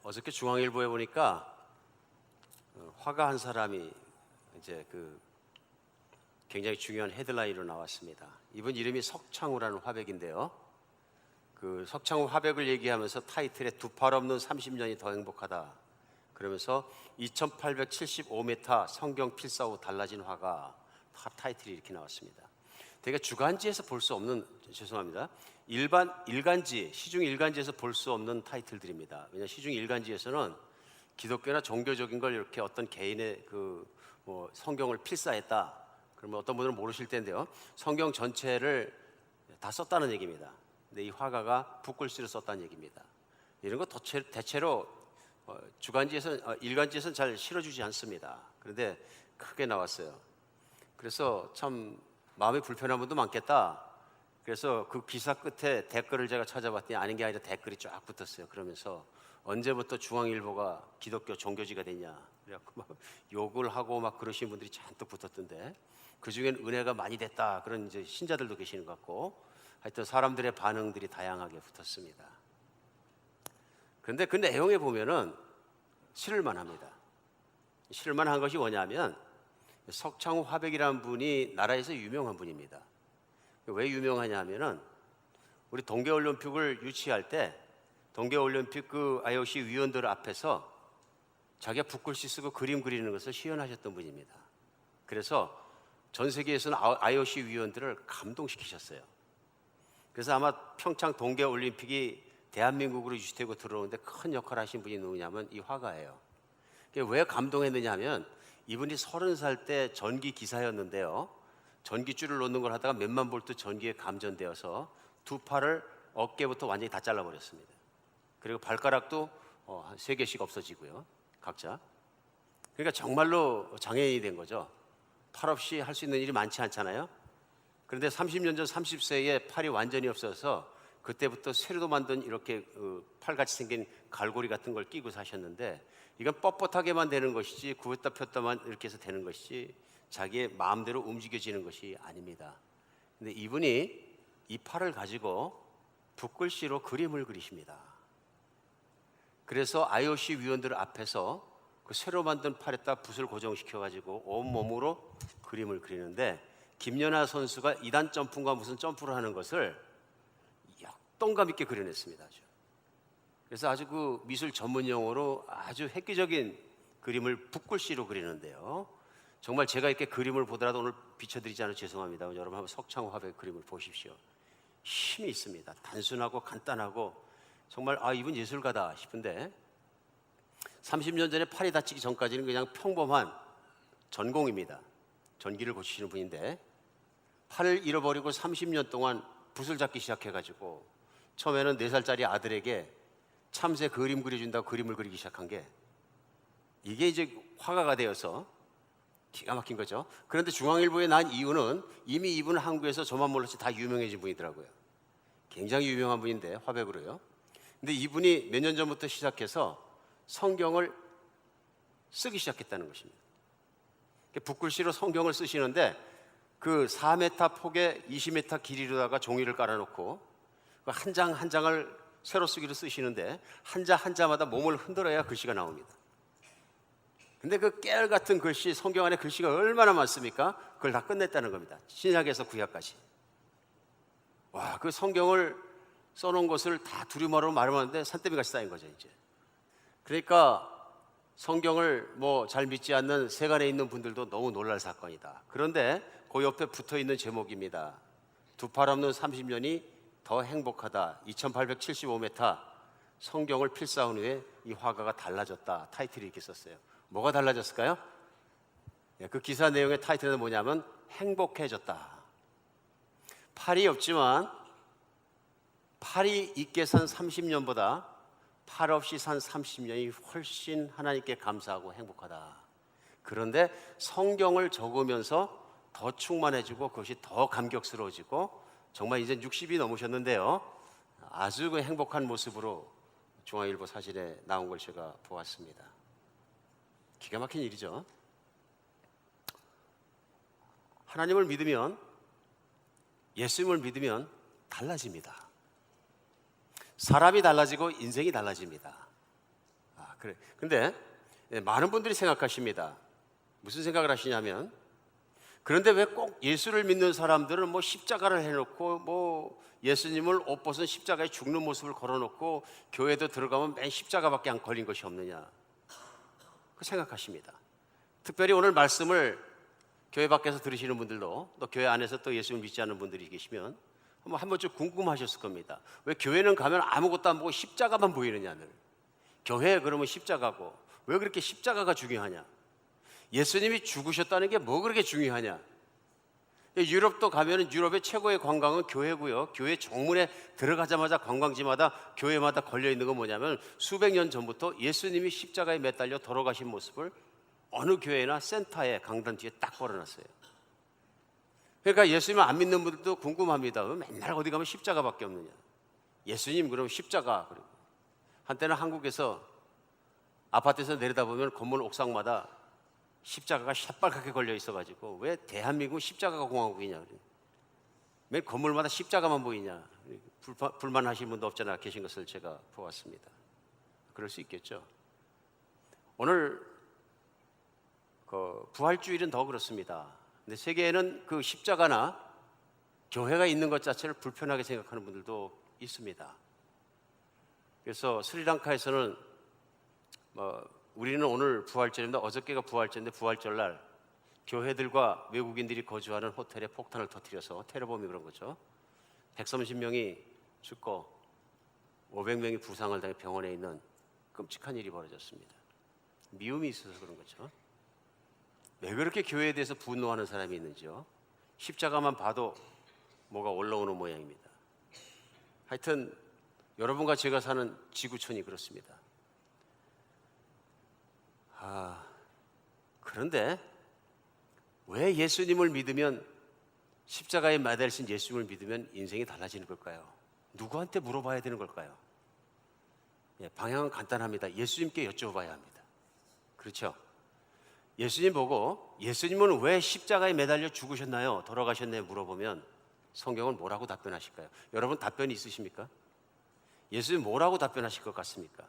어저께 중앙일보에 보니까 화가 한 사람이 이제 굉장히 중요한 헤드라인으로 나왔습니다. 이분 이름이 석창우라는 화백인데요. 그 석창우 화백을 얘기하면서 타이틀에 두 팔 없는 30년이 더 행복하다. 그러면서 2875m 성경 필사 후 달라진 화가 타이틀이 이렇게 나왔습니다. 되게 주간지에서 볼 수 없는, 죄송합니다, 일간지, 시중 일간지에서 볼 수 없는 타이틀들입니다. 왜냐하면 시중 일간지에서는 기독교나 종교적인 걸 이렇게 어떤 개인의 성경을 필사했다, 그러면 어떤 분들은 모르실 텐데요, 성경 전체를 다 썼다는 얘기입니다. 근데 이 화가가 붓글씨로 썼다는 얘기입니다. 이런 거 대체로 일간지에서는 잘 실어주지 않습니다. 그런데 크게 나왔어요. 그래서 참 마음이 불편한 분도 많겠다. 그래서 그 기사 끝에 댓글을 제가 찾아봤더니 아닌 게 아니라 댓글이 쫙 붙었어요. 그러면서 언제부터 중앙일보가 기독교 종교지가 됐냐, 그래갖고 막 욕을 하고 막 그러신 분들이 잔뜩 붙었던데, 그 중엔 은혜가 많이 됐다 그런 이제 신자들도 계시는 것 같고, 하여튼 사람들의 반응들이 다양하게 붙었습니다. 그런데 그 내용에 보면은 실을만합니다. 실을만한 것이 뭐냐면, 석창우 화백이라는 분이 나라에서 유명한 분입니다. 왜 유명하냐면은 우리 동계올림픽을 유치할 때 동계올림픽 IOC 위원들 앞에서 자기가 붓글씨 쓰고 그림 그리는 것을 시연하셨던 분입니다. 그래서 전 세계에서는 IOC 위원들을 감동시키셨어요. 그래서 아마 평창 동계올림픽이 대한민국으로 유치되고 들어오는데 큰 역할을 하신 분이 누구냐면 이 화가예요. 왜 감동했느냐 하면, 이분이 30살 때 전기 기사였는데요, 전기줄을 놓는 걸 하다가 몇만 볼트 전기에 감전되어서 두 팔을 어깨부터 완전히 다 잘라버렸습니다. 그리고 발가락도 한 3개씩 없어지고요, 각자. 그러니까 정말로 장애인이 된 거죠. 팔 없이 할 수 있는 일이 많지 않잖아요. 그런데 30년 전 30세에 팔이 완전히 없어서 그때부터 새로 만든 이렇게 팔같이 생긴 갈고리 같은 걸 끼고 사셨는데, 이건 뻣뻣하게만 되는 것이지 구웠다 폈다만 이렇게 해서 되는 것이지 자기의 마음대로 움직여지는 것이 아닙니다. 근데 이분이 이 팔을 가지고 붓글씨로 그림을 그리십니다. 그래서 IOC 위원들 앞에서 그 새로 만든 팔에다 붓을 고정시켜 가지고 온몸으로 그림을 그리는데, 김연아 선수가 2단 점프인가 무슨 점프를 하는 것을 역동감 있게 그려냈습니다. 그래서 아주 그 미술 전문 용어로 아주 획기적인 그림을 붓글씨로 그리는데요, 정말 제가 이렇게 그림을 보더라도 오늘 비춰드리지 않아 죄송합니다. 여러분 한번 석창우 화백 그림을 보십시오. 힘이 있습니다. 단순하고 간단하고 정말 이분 예술가다 싶은데, 30년 전에 팔이 다치기 전까지는 그냥 평범한 전공입니다. 전기를 고치시는 분인데, 팔을 잃어버리고 30년 동안 붓을 잡기 시작해가지고 처음에는 4살짜리 아들에게 참새 그림 그려준다고 그림을 그리기 시작한 게, 이게 이제 화가가 되어서 기가 막힌 거죠. 그런데 중앙일보에 난 이유는 이미 이분은 한국에서 저만 몰랐지 다 유명해진 분이더라고요. 굉장히 유명한 분인데, 화백으로요. 근데 이분이 몇 년 전부터 시작해서 성경을 쓰기 시작했다는 것입니다. 붓글씨로 성경을 쓰시는데, 그 4m 폭에 20m 길이로다가 종이를 깔아놓고 한 장 한 장을 세로 쓰기로 쓰시는데, 한 자 한 자마다 몸을 흔들어야 글씨가 나옵니다. 근데 그 깨알 같은 글씨, 성경 안에 글씨가 얼마나 많습니까? 그걸 다 끝냈다는 겁니다. 신약에서 구약까지. 와, 그 성경을 써놓은 것을 다 두루마리로 말하는데 산더미같이 쌓인 거죠, 이제. 그러니까 성경을 잘 믿지 않는 세간에 있는 분들도 너무 놀랄 사건이다. 그런데 그 옆에 붙어 있는 제목입니다. 두 팔 없는 30년이 더 행복하다. 2875m 성경을 필사한 후에 이 화가가 달라졌다. 타이틀이 이렇게 썼어요. 뭐가 달라졌을까요? 그 기사 내용의 타이틀은 뭐냐면 행복해졌다. 팔이 없지만 팔이 있게 산 30년보다 팔 없이 산 30년이 훨씬 하나님께 감사하고 행복하다. 그런데 성경을 적으면서 더 충만해지고 그것이 더 감격스러워지고, 정말 이제 60이 넘으셨는데요, 아주 그 행복한 모습으로 중앙일보 사진에 나온 걸 제가 보았습니다. 기가 막힌 일이죠. 하나님을 믿으면, 예수님을 믿으면 달라집니다. 사람이 달라지고 인생이 달라집니다. 그래. 근데 많은 분들이 생각하십니다. 무슨 생각을 하시냐면, 그런데 왜 꼭 예수를 믿는 사람들은 뭐 십자가를 해놓고 뭐 예수님을 옷 벗은 십자가에 죽는 모습을 걸어놓고 교회도 들어가면 맨 십자가밖에 안 걸린 것이 없느냐, 그 생각하십니다. 특별히 오늘 말씀을 교회 밖에서 들으시는 분들도, 또 교회 안에서 또 예수를 믿지 않는 분들이 계시면 한 번쯤 궁금하셨을 겁니다. 왜 교회는 가면 아무것도 안 보고 십자가만 보이느냐는. 교회 그러면 십자가고 왜 그렇게 십자가가 중요하냐? 예수님이 죽으셨다는 게 뭐 그렇게 중요하냐? 유럽도 가면 유럽의 최고의 관광은 교회고요. 교회 정문에 들어가자마자 관광지마다 교회마다 걸려 있는 건 뭐냐면, 수백 년 전부터 예수님이 십자가에 매달려 돌아가신 모습을 어느 교회나 센터에 강단 뒤에 딱 걸어놨어요. 그러니까 예수님을 안 믿는 분들도 궁금합니다. 왜 맨날 어디 가면 십자가밖에 없느냐? 예수님 그러면 십자가. 그리고 한때는 한국에서 아파트에서 내려다보면 건물 옥상마다 십자가가 새빨갛게 걸려 있어가지고, 왜 대한민국 십자가가 공화국이냐, 맨 건물마다 십자가만 보이냐, 불만하시는 분도 없잖아 계신 것을 제가 보았습니다. 그럴 수 있겠죠. 오늘 부활주일은 더 그렇습니다. 근데 세계에는 그 십자가나 교회가 있는 것 자체를 불편하게 생각하는 분들도 있습니다. 그래서 스리랑카에서는 우리는 오늘 부활절인데, 어저께가 부활절인데 부활절날 교회들과 외국인들이 거주하는 호텔에 폭탄을 터뜨려서 테러범이 그런 거죠. 130명이 죽고 500명이 부상을 당해 병원에 있는 끔찍한 일이 벌어졌습니다. 미움이 있어서 그런 거죠. 왜 그렇게 교회에 대해서 분노하는 사람이 있는지요? 십자가만 봐도 뭐가 올라오는 모양입니다. 하여튼 여러분과 제가 사는 지구촌이 그렇습니다. 그런데 왜 예수님을 믿으면, 십자가에 매달리신 예수님을 믿으면 인생이 달라지는 걸까요? 누구한테 물어봐야 되는 걸까요? 방향은 간단합니다. 예수님께 여쭤봐야 합니다. 그렇죠? 예수님 보고 예수님은 왜 십자가에 매달려 죽으셨나요? 돌아가셨나요? 물어보면 성경은 뭐라고 답변하실까요? 여러분 답변이 있으십니까? 예수님 뭐라고 답변하실 것 같습니까?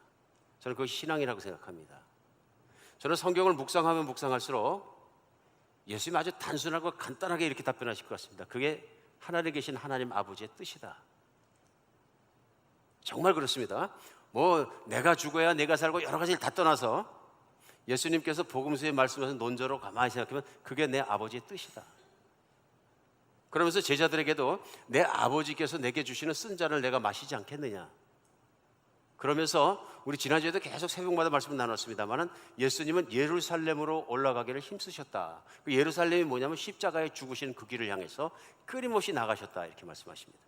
저는 그것이 신앙이라고 생각합니다. 저는 성경을 묵상하면 묵상할수록 예수님이 아주 단순하고 간단하게 이렇게 답변하실 것 같습니다. 그게 하늘에 계신 하나님 아버지의 뜻이다. 정말 그렇습니다. 뭐 내가 죽어야 내가 살고 여러 가지를 다 떠나서 예수님께서 복음서에 말씀하신 논저로 가만히 생각하면 그게 내 아버지의 뜻이다. 그러면서 제자들에게도 내 아버지께서 내게 주시는 쓴 잔을 내가 마시지 않겠느냐. 그러면서 우리 지난주에도 계속 새벽마다 말씀을 나눴습니다만, 예수님은 예루살렘으로 올라가기를 힘쓰셨다. 그 예루살렘이 뭐냐면 십자가에 죽으신 그 길을 향해서 끊임없이 나가셨다, 이렇게 말씀하십니다.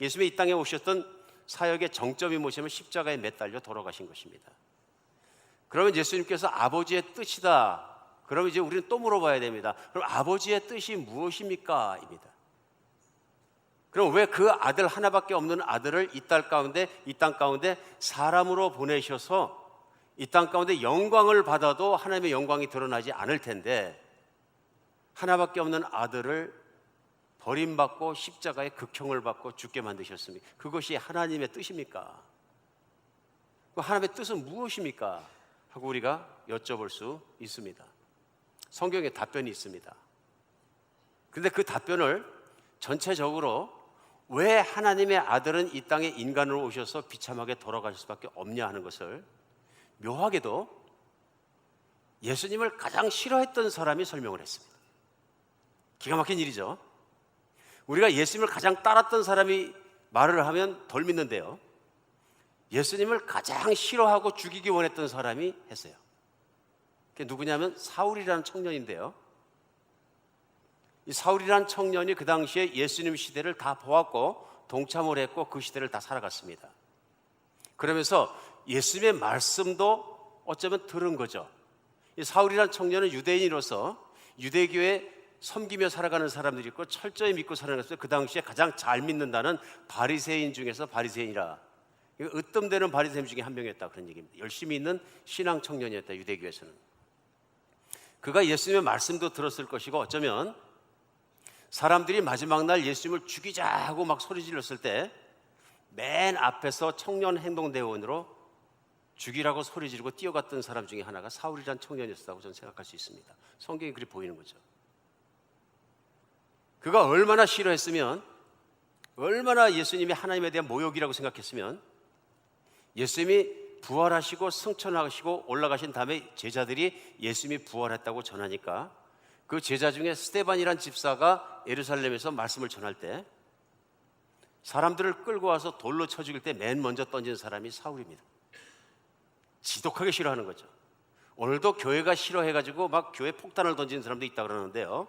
예수님이 이 땅에 오셨던 사역의 정점이 뭐냐면 십자가에 매달려 돌아가신 것입니다. 그러면 예수님께서 아버지의 뜻이다. 그러면 이제 우리는 또 물어봐야 됩니다. 그럼 아버지의 뜻이 무엇입니까? 입니다. 그럼 왜 그 아들 하나밖에 없는 아들을 이 땅 가운데 사람으로 보내셔서 이 땅 가운데 영광을 받아도 하나님의 영광이 드러나지 않을 텐데, 하나밖에 없는 아들을 버림받고 십자가의 극형을 받고 죽게 만드셨습니까? 그것이 하나님의 뜻입니까? 그 하나님의 뜻은 무엇입니까? 하고 우리가 여쭤볼 수 있습니다. 성경에 답변이 있습니다. 그런데 그 답변을 전체적으로 왜 하나님의 아들은 이 땅에 인간으로 오셔서 비참하게 돌아가실 수밖에 없냐 하는 것을 묘하게도 예수님을 가장 싫어했던 사람이 설명을 했습니다. 기가 막힌 일이죠. 우리가 예수님을 가장 따랐던 사람이 말을 하면 덜 믿는데요, 예수님을 가장 싫어하고 죽이기 원했던 사람이 했어요. 그게 누구냐면 사울이라는 청년인데요, 이 사울이라는 청년이 그 당시에 예수님 시대를 다 보았고 동참을 했고 그 시대를 다 살아갔습니다. 그러면서 예수님의 말씀도 어쩌면 들은 거죠. 이 사울이라는 청년은 유대인으로서 유대교에 섬기며 살아가는 사람들이 있고 철저히 믿고 살아가서 그 당시에 가장 잘 믿는다는 바리새인 중에서 바리새인이라, 으뜸되는 바리새인 중에 한 명이었다, 그런 얘기입니다. 열심히 있는 신앙 청년이었다, 유대교에서는. 그가 예수님의 말씀도 들었을 것이고, 어쩌면 사람들이 마지막 날 예수님을 죽이자 하고 막 소리 질렀을 때 맨 앞에서 청년 행동대원으로 죽이라고 소리 지르고 뛰어갔던 사람 중에 하나가 사울이란 청년이었다고 저는 생각할 수 있습니다. 성경이 그리 보이는 거죠. 그가 얼마나 싫어했으면, 얼마나 예수님이 하나님에 대한 모욕이라고 생각했으면, 예수님이 부활하시고 승천하시고 올라가신 다음에 제자들이 예수님이 부활했다고 전하니까 그 제자 중에 스데반이란 집사가 예루살렘에서 말씀을 전할 때 사람들을 끌고 와서 돌로 쳐 죽일 때 맨 먼저 던진 사람이 사울입니다. 지독하게 싫어하는 거죠. 오늘도 교회가 싫어해가지고 막 교회 폭탄을 던지는 사람도 있다 그러는데요,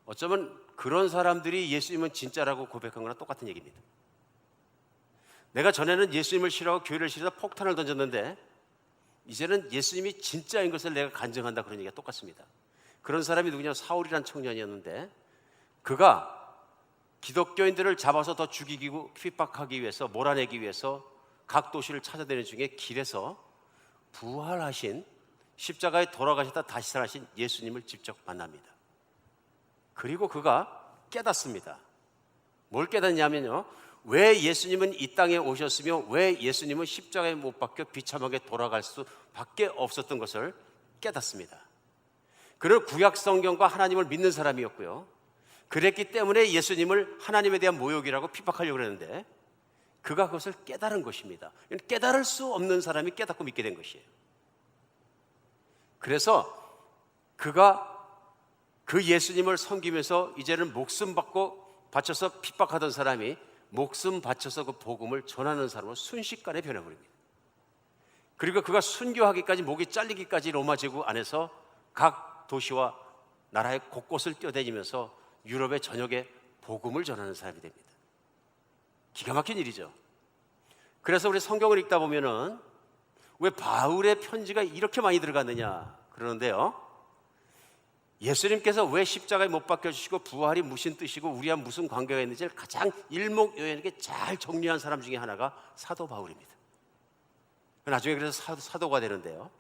어쩌면 그런 사람들이 예수님은 진짜라고 고백한 거나 똑같은 얘기입니다. 내가 전에는 예수님을 싫어하고 교회를 싫어해서 폭탄을 던졌는데 이제는 예수님이 진짜인 것을 내가 간증한다, 그런 얘기가 똑같습니다. 그런 사람이 누구냐? 사울이란 청년이었는데 그가 기독교인들을 잡아서 더 죽이고 핍박하기 위해서, 몰아내기 위해서 각 도시를 찾아다니는 중에 길에서 부활하신, 십자가에 돌아가셨다 다시 살아신 예수님을 직접 만납니다. 그리고 그가 깨닫습니다. 뭘 깨닫냐면요, 왜 예수님은 이 땅에 오셨으며 왜 예수님은 십자가에 못 박혀 비참하게 돌아갈 수밖에 없었던 것을 깨닫습니다. 그는 구약 성경과 하나님을 믿는 사람이었고요, 그랬기 때문에 예수님을 하나님에 대한 모욕이라고 핍박하려고 했는데 그가 그것을 깨달은 것입니다. 깨달을 수 없는 사람이 깨닫고 믿게 된 것이에요. 그래서 그가 그 예수님을 섬기면서 이제는 목숨 바쳐서 핍박하던 사람이 목숨 바쳐서 그 복음을 전하는 사람으로 순식간에 변해버립니다. 그리고 그가 순교하기까지, 목이 잘리기까지 로마 제국 안에서 각 도시와 나라의 곳곳을 뛰어다니면서 유럽의 전역에 복음을 전하는 사람이 됩니다. 기가 막힌 일이죠. 그래서 우리 성경을 읽다 보면은 왜 바울의 편지가 이렇게 많이 들어갔느냐 그러는데요, 예수님께서 왜 십자가에 못 박혀주시고 부활이 무슨 뜻이고 우리와 무슨 관계가 있는지를 가장 일목요연하게 잘 정리한 사람 중에 하나가 사도 바울입니다. 나중에 그래서 사도가 되는데요,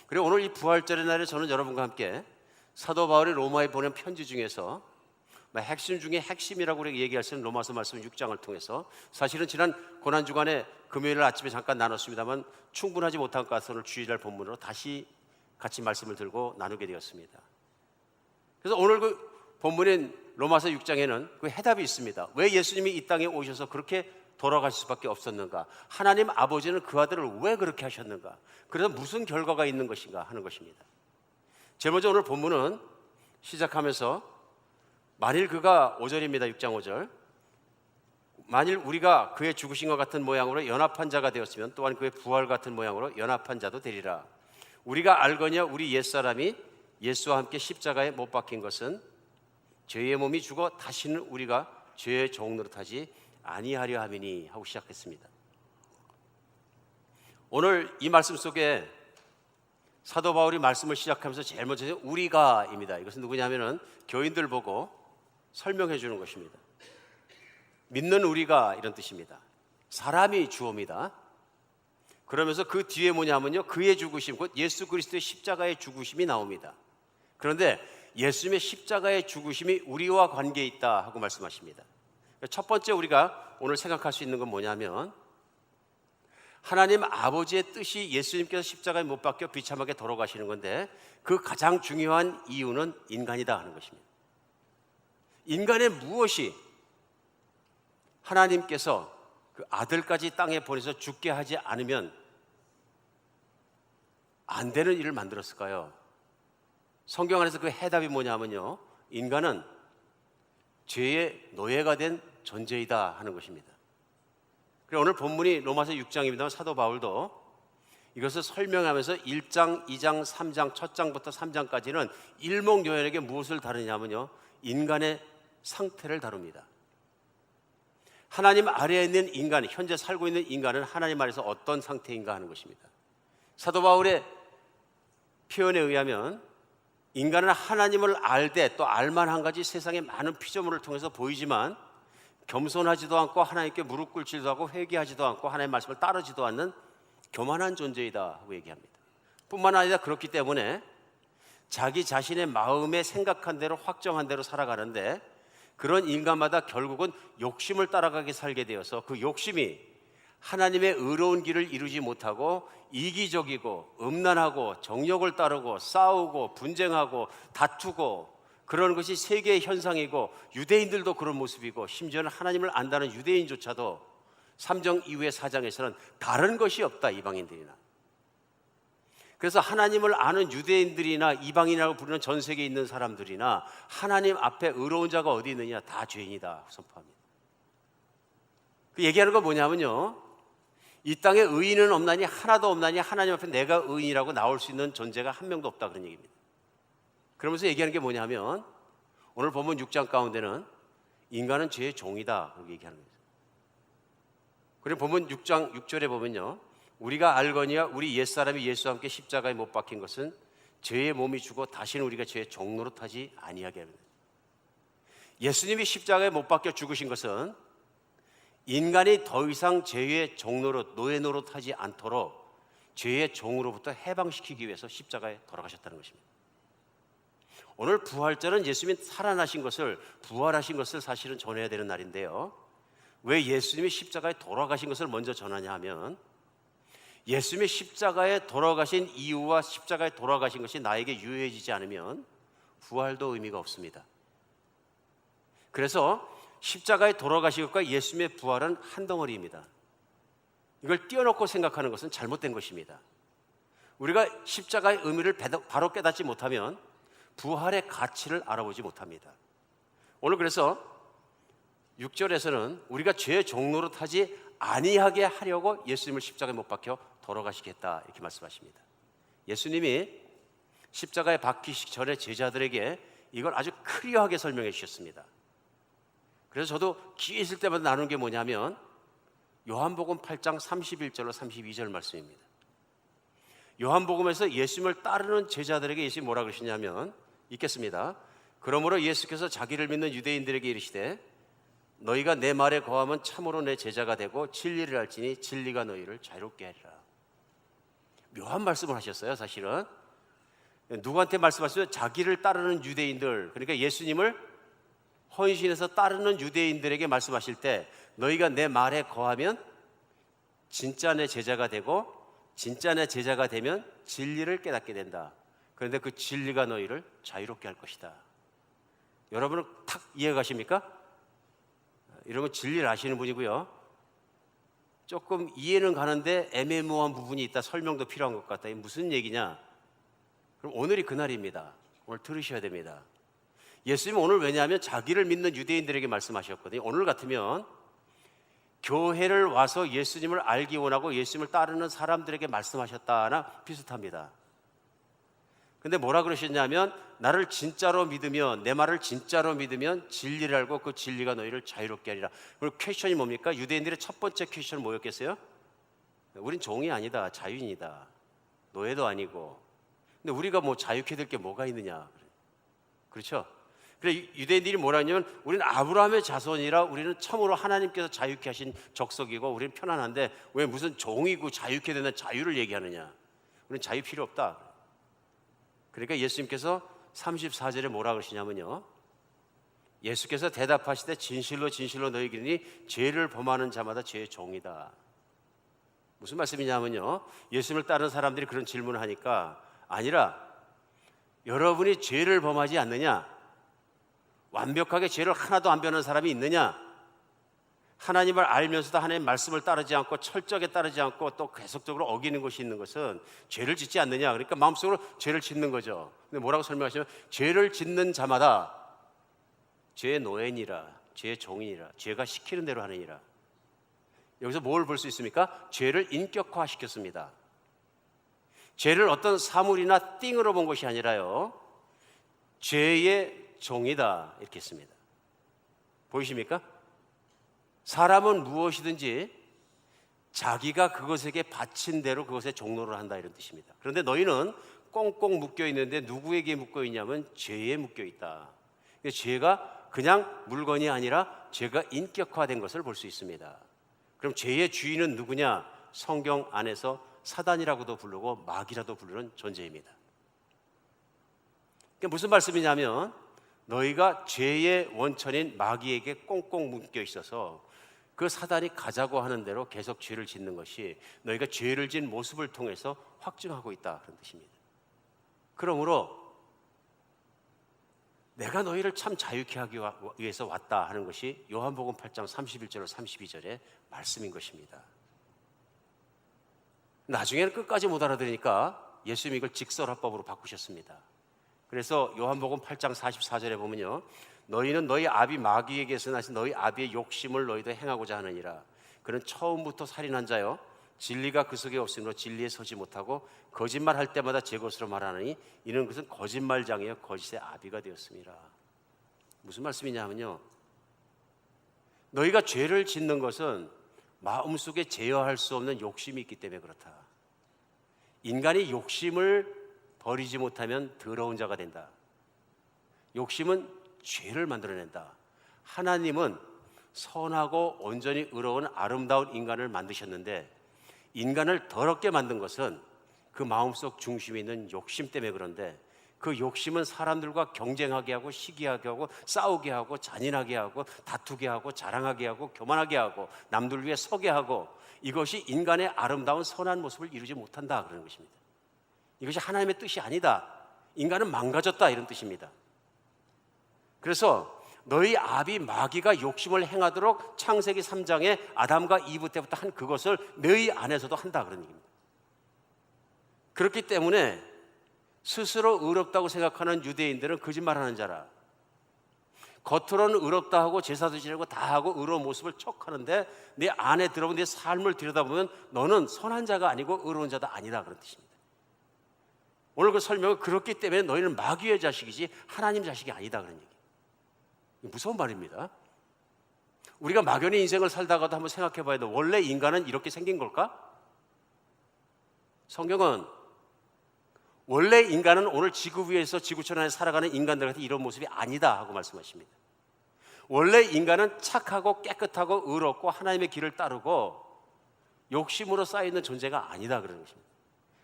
그리고 오늘 이 부활절의 날에 저는 여러분과 함께 사도 바울이 로마에 보낸 편지 중에서 핵심 중에 핵심이라고 우리가 얘기할 수 있는 로마서 말씀 6장을 통해서, 사실은 지난 고난주간에 금요일 아침에 잠깐 나눴습니다만 충분하지 못한 것 같아서 오늘 주일날 본문으로 다시 같이 말씀을 들고 나누게 되었습니다. 그래서 오늘 그 본문인 로마서 6장에는 그 해답이 있습니다. 왜 예수님이 이 땅에 오셔서 그렇게 돌아가실 수밖에 없었는가, 하나님 아버지는 그 아들을 왜 그렇게 하셨는가, 그래서 무슨 결과가 있는 것인가 하는 것입니다. 제일 먼저 오늘 본문은 시작하면서 만일 그가 5절입니다. 6장 5절. 만일 우리가 그의 죽으심과 같은 모양으로 연합한 자가 되었으면 또한 그의 부활 같은 모양으로 연합한 자도 되리라. 우리가 알거니와 우리 옛사람이 예수와 함께 십자가에 못 박힌 것은 죄의 몸이 죽어 다시는 우리가 죄의 종 노릇하지 아니하려 함이니 하고 시작했습니다. 오늘 이 말씀 속에 사도 바울이 말씀을 시작하면서 제일 먼저 우리가입니다. 이것은 누구냐면은 교인들 보고 설명해 주는 것입니다. 믿는 우리가 이런 뜻입니다. 사람이 주어입니다. 그러면서 그 뒤에 뭐냐면요, 그의 죽으심, 곧 예수 그리스도의 십자가의 죽으심이 나옵니다. 그런데 예수님의 십자가의 죽으심이 우리와 관계에 있다 하고 말씀하십니다. 첫 번째 우리가 오늘 생각할 수 있는 건 뭐냐면, 하나님 아버지의 뜻이 예수님께서 십자가에 못 박혀 비참하게 돌아가시는 건데 그 가장 중요한 이유는 인간이다 하는 것입니다. 인간의 무엇이 하나님께서 그 아들까지 땅에 보내서 죽게 하지 않으면 안 되는 일을 만들었을까요? 성경 안에서 그 해답이 뭐냐면요, 인간은 죄의 노예가 된 존재이다 하는 것입니다. 그리고 오늘 본문이 로마서 6장입니다만 사도 바울도 이것을 설명하면서 1장, 2장, 3장, 첫 장부터 3장까지는 일목요연하게 무엇을 다루냐면요, 인간의 상태를 다룹니다. 하나님 아래에 있는 인간, 현재 살고 있는 인간은 하나님 아래에서 어떤 상태인가 하는 것입니다. 사도 바울의 표현에 의하면 인간은 하나님을 알되 또 알만한 가지 세상의 많은 피조물을 통해서 보이지만 겸손하지도 않고 하나님께 무릎 꿇지도 않고 회개하지도 않고 하나님의 말씀을 따르지도 않는 교만한 존재이다 하고 얘기합니다. 뿐만 아니라 그렇기 때문에 자기 자신의 마음에 생각한 대로 확정한 대로 살아가는데 그런 인간마다 결국은 욕심을 따라가게 살게 되어서 그 욕심이 하나님의 의로운 길을 이루지 못하고 이기적이고 음란하고 정욕을 따르고 싸우고 분쟁하고 다투고 그런 것이 세계의 현상이고 유대인들도 그런 모습이고 심지어는 하나님을 안다는 유대인조차도 3정 이후의 4장에서는 다른 것이 없다, 이방인들이나. 그래서 하나님을 아는 유대인들이나 이방인이라고 부르는 전 세계에 있는 사람들이나 하나님 앞에 의로운 자가 어디 있느냐, 다 죄인이다 선포합니다. 그 얘기하는 건 뭐냐면요, 이 땅에 의인은 없나니 하나도 없나니 하나님 앞에 내가 의인이라고 나올 수 있는 존재가 한 명도 없다, 그런 얘기입니다. 그러면서 얘기하는 게 뭐냐면 오늘 본문 6장 가운데는 인간은 죄의 종이다, 그렇게 얘기하는 거예요. 그리고 본문 6장 6절에 보면요, 우리가 알거니와 우리 옛사람이 예수와 함께 십자가에 못 박힌 것은 죄의 몸이 주고 다시는 우리가 죄의 종노릇하지 아니하게 합니다. 예수님이 십자가에 못 박혀 죽으신 것은 인간이 더 이상 죄의 종노릇, 노예 노릇하지 않도록 죄의 종으로부터 해방시키기 위해서 십자가에 돌아가셨다는 것입니다. 오늘 부활절은 예수님이 살아나신 것을, 부활하신 것을 사실은 전해야 되는 날인데요, 왜 예수님이 십자가에 돌아가신 것을 먼저 전하냐 하면, 예수님이 십자가에 돌아가신 이유와 십자가에 돌아가신 것이 나에게 유효해지지 않으면 부활도 의미가 없습니다. 그래서 십자가에 돌아가신 것과 예수님의 부활은 한 덩어리입니다. 이걸 띄워놓고 생각하는 것은 잘못된 것입니다. 우리가 십자가의 의미를 바로 깨닫지 못하면 부활의 가치를 알아보지 못합니다. 오늘 그래서 6절에서는 우리가 죄의 종노릇하지 아니하게 하려고 예수님을 십자가에 못 박혀 돌아가시겠다, 이렇게 말씀하십니다. 예수님이 십자가에 박히시기 전에 제자들에게 이걸 아주 클리어하게 설명해 주셨습니다. 그래서 저도 기회 있을 때마다 나누는 게 뭐냐면 요한복음 8장 31절로 32절 말씀입니다. 요한복음에서 예수님을 따르는 제자들에게 예수님이 뭐라 그러시냐면, 읽겠습니다. 그러므로 예수께서 자기를 믿는 유대인들에게 이르시되 너희가 내 말에 거하면 참으로 내 제자가 되고 진리를 알지니 진리가 너희를 자유롭게 하리라. 묘한 말씀을 하셨어요. 사실은 누구한테 말씀하셨어요? 자기를 따르는 유대인들, 그러니까 예수님을 헌신해서 따르는 유대인들에게 말씀하실 때 너희가 내 말에 거하면 진짜 내 제자가 되고 진짜 내 제자가 되면 진리를 깨닫게 된다. 그런데 그 진리가 너희를 자유롭게 할 것이다. 여러분은 탁 이해가 가십니까? 이러면 진리를 아시는 분이고요, 조금 이해는 가는데 애매모호한 부분이 있다, 설명도 필요한 것 같다. 이게 무슨 얘기냐? 그럼 오늘이 그날입니다. 오늘 들으셔야 됩니다. 예수님은 오늘, 왜냐하면 자기를 믿는 유대인들에게 말씀하셨거든요. 오늘 같으면 교회를 와서 예수님을 알기 원하고 예수님을 따르는 사람들에게 말씀하셨다나 비슷합니다. 근데 뭐라 그러셨냐면, 나를 진짜로 믿으면, 내 말을 진짜로 믿으면 진리를 알고 그 진리가 너희를 자유롭게 하리라. 그리고 퀘션이 뭡니까? 유대인들의 첫 번째 퀘션은 뭐였겠어요? 우린 종이 아니다, 자유인이다, 노예도 아니고. 근데 우리가 뭐 자유케 될 게 뭐가 있느냐, 그렇죠? 그래, 유대인들이 뭐라 했냐면, 우리는 아브라함의 자손이라 우리는 참으로 하나님께서 자유케 하신 족속이고 우리는 편안한데 왜 무슨 종이고 자유케 되는 자유를 얘기하느냐, 우리는 자유 필요 없다. 그러니까 예수님께서 34절에 뭐라 그러시냐면요, 예수께서 대답하시되 진실로 진실로 너희에게 이르니 죄를 범하는 자마다 죄의 종이다. 무슨 말씀이냐면요, 예수님을 따르는 사람들이 그런 질문을 하니까 아니라, 여러분이 죄를 범하지 않느냐, 완벽하게 죄를 하나도 안 변한 사람이 있느냐, 하나님을 알면서도 하나님의 말씀을 따르지 않고 철저하게 따르지 않고 또 계속적으로 어기는 것이 있는 것은 죄를 짓지 않느냐. 그러니까 마음속으로 죄를 짓는 거죠. 근데 뭐라고 설명하시면, 죄를 짓는 자마다 죄의 노예니라, 죄의 종이니라, 죄가 시키는 대로 하느니라. 여기서 뭘 볼 수 있습니까? 죄를 인격화시켰습니다. 죄를 어떤 사물이나 띵으로 본 것이 아니라요, 죄의 종이다, 이렇게 했습니다. 보이십니까? 사람은 무엇이든지 자기가 그것에게 바친 대로 그것에 종노를 한다, 이런 뜻입니다. 그런데 너희는 꽁꽁 묶여 있는데 누구에게 묶여 있냐면 죄에 묶여 있다. 죄가 그냥 물건이 아니라 죄가 인격화된 것을 볼 수 있습니다. 그럼 죄의 주인은 누구냐? 성경 안에서 사단이라고도 부르고 마귀라도 부르는 존재입니다. 그게 무슨 말씀이냐면, 너희가 죄의 원천인 마귀에게 꽁꽁 묶여 있어서 그 사단이 가자고 하는 대로 계속 죄를 짓는 것이 너희가 죄를 지은 모습을 통해서 확증하고 있다, 그런 뜻입니다. 그러므로 내가 너희를 참 자유케 하기 위해서 왔다 하는 것이 요한복음 8장 31절 32절의 말씀인 것입니다. 나중에는 끝까지 못 알아들으니까 예수님이 이걸 직설화법으로 바꾸셨습니다. 그래서 요한복음 8장 44절에 보면요, 너희는 너희 아비 마귀에게서 나신 너희 아비의 욕심을 너희도 행하고자 하느니라. 그는 처음부터 살인한 자요, 진리가 그 속에 없으므로 진리에 서지 못하고 거짓말할 때마다 제 것으로 말하느니 이는 그것은 거짓말장이요 거짓의 아비가 되었습니다. 무슨 말씀이냐면요, 너희가 죄를 짓는 것은 마음속에 제어할 수 없는 욕심이 있기 때문에 그렇다. 인간이 욕심을 버리지 못하면 더러운 자가 된다. 욕심은 죄를 만들어낸다. 하나님은 선하고 온전히 의로운 아름다운 인간을 만드셨는데 인간을 더럽게 만든 것은 그 마음속 중심에 있는 욕심 때문에 그런데, 그 욕심은 사람들과 경쟁하게 하고 시기하게 하고 싸우게 하고 잔인하게 하고 다투게 하고 자랑하게 하고 교만하게 하고 남들 위해 서게 하고, 이것이 인간의 아름다운 선한 모습을 이루지 못한다, 그러는 것입니다. 이것이 하나님의 뜻이 아니다. 인간은 망가졌다, 이런 뜻입니다. 그래서 너희 아비 마귀가 욕심을 행하도록 창세기 3장에 아담과 이브 때부터 한 그것을 너희 안에서도 한다, 그런 얘기입니다. 그렇기 때문에 스스로 의롭다고 생각하는 유대인들은 거짓말하는 자라. 겉으로는 의롭다 하고 제사도 지내고 다 하고 의로운 모습을 척하는데 내 안에 들어보면 내 삶을 들여다보면 너는 선한 자가 아니고 의로운 자도 아니다, 그런 뜻입니다. 오늘 그 설명은 그렇기 때문에 너희는 마귀의 자식이지 하나님 자식이 아니다, 그런 얘기. 무서운 말입니다. 우리가 막연히 인생을 살다가도 한번 생각해 봐야 돼. 원래 인간은 이렇게 생긴 걸까? 성경은 원래 인간은 오늘 지구 위에서 지구촌 안에 살아가는 인간들 같은 이런 모습이 아니다 하고 말씀하십니다. 원래 인간은 착하고 깨끗하고 의롭고 하나님의 길을 따르고 욕심으로 쌓여있는 존재가 아니다, 그러는 것입니다.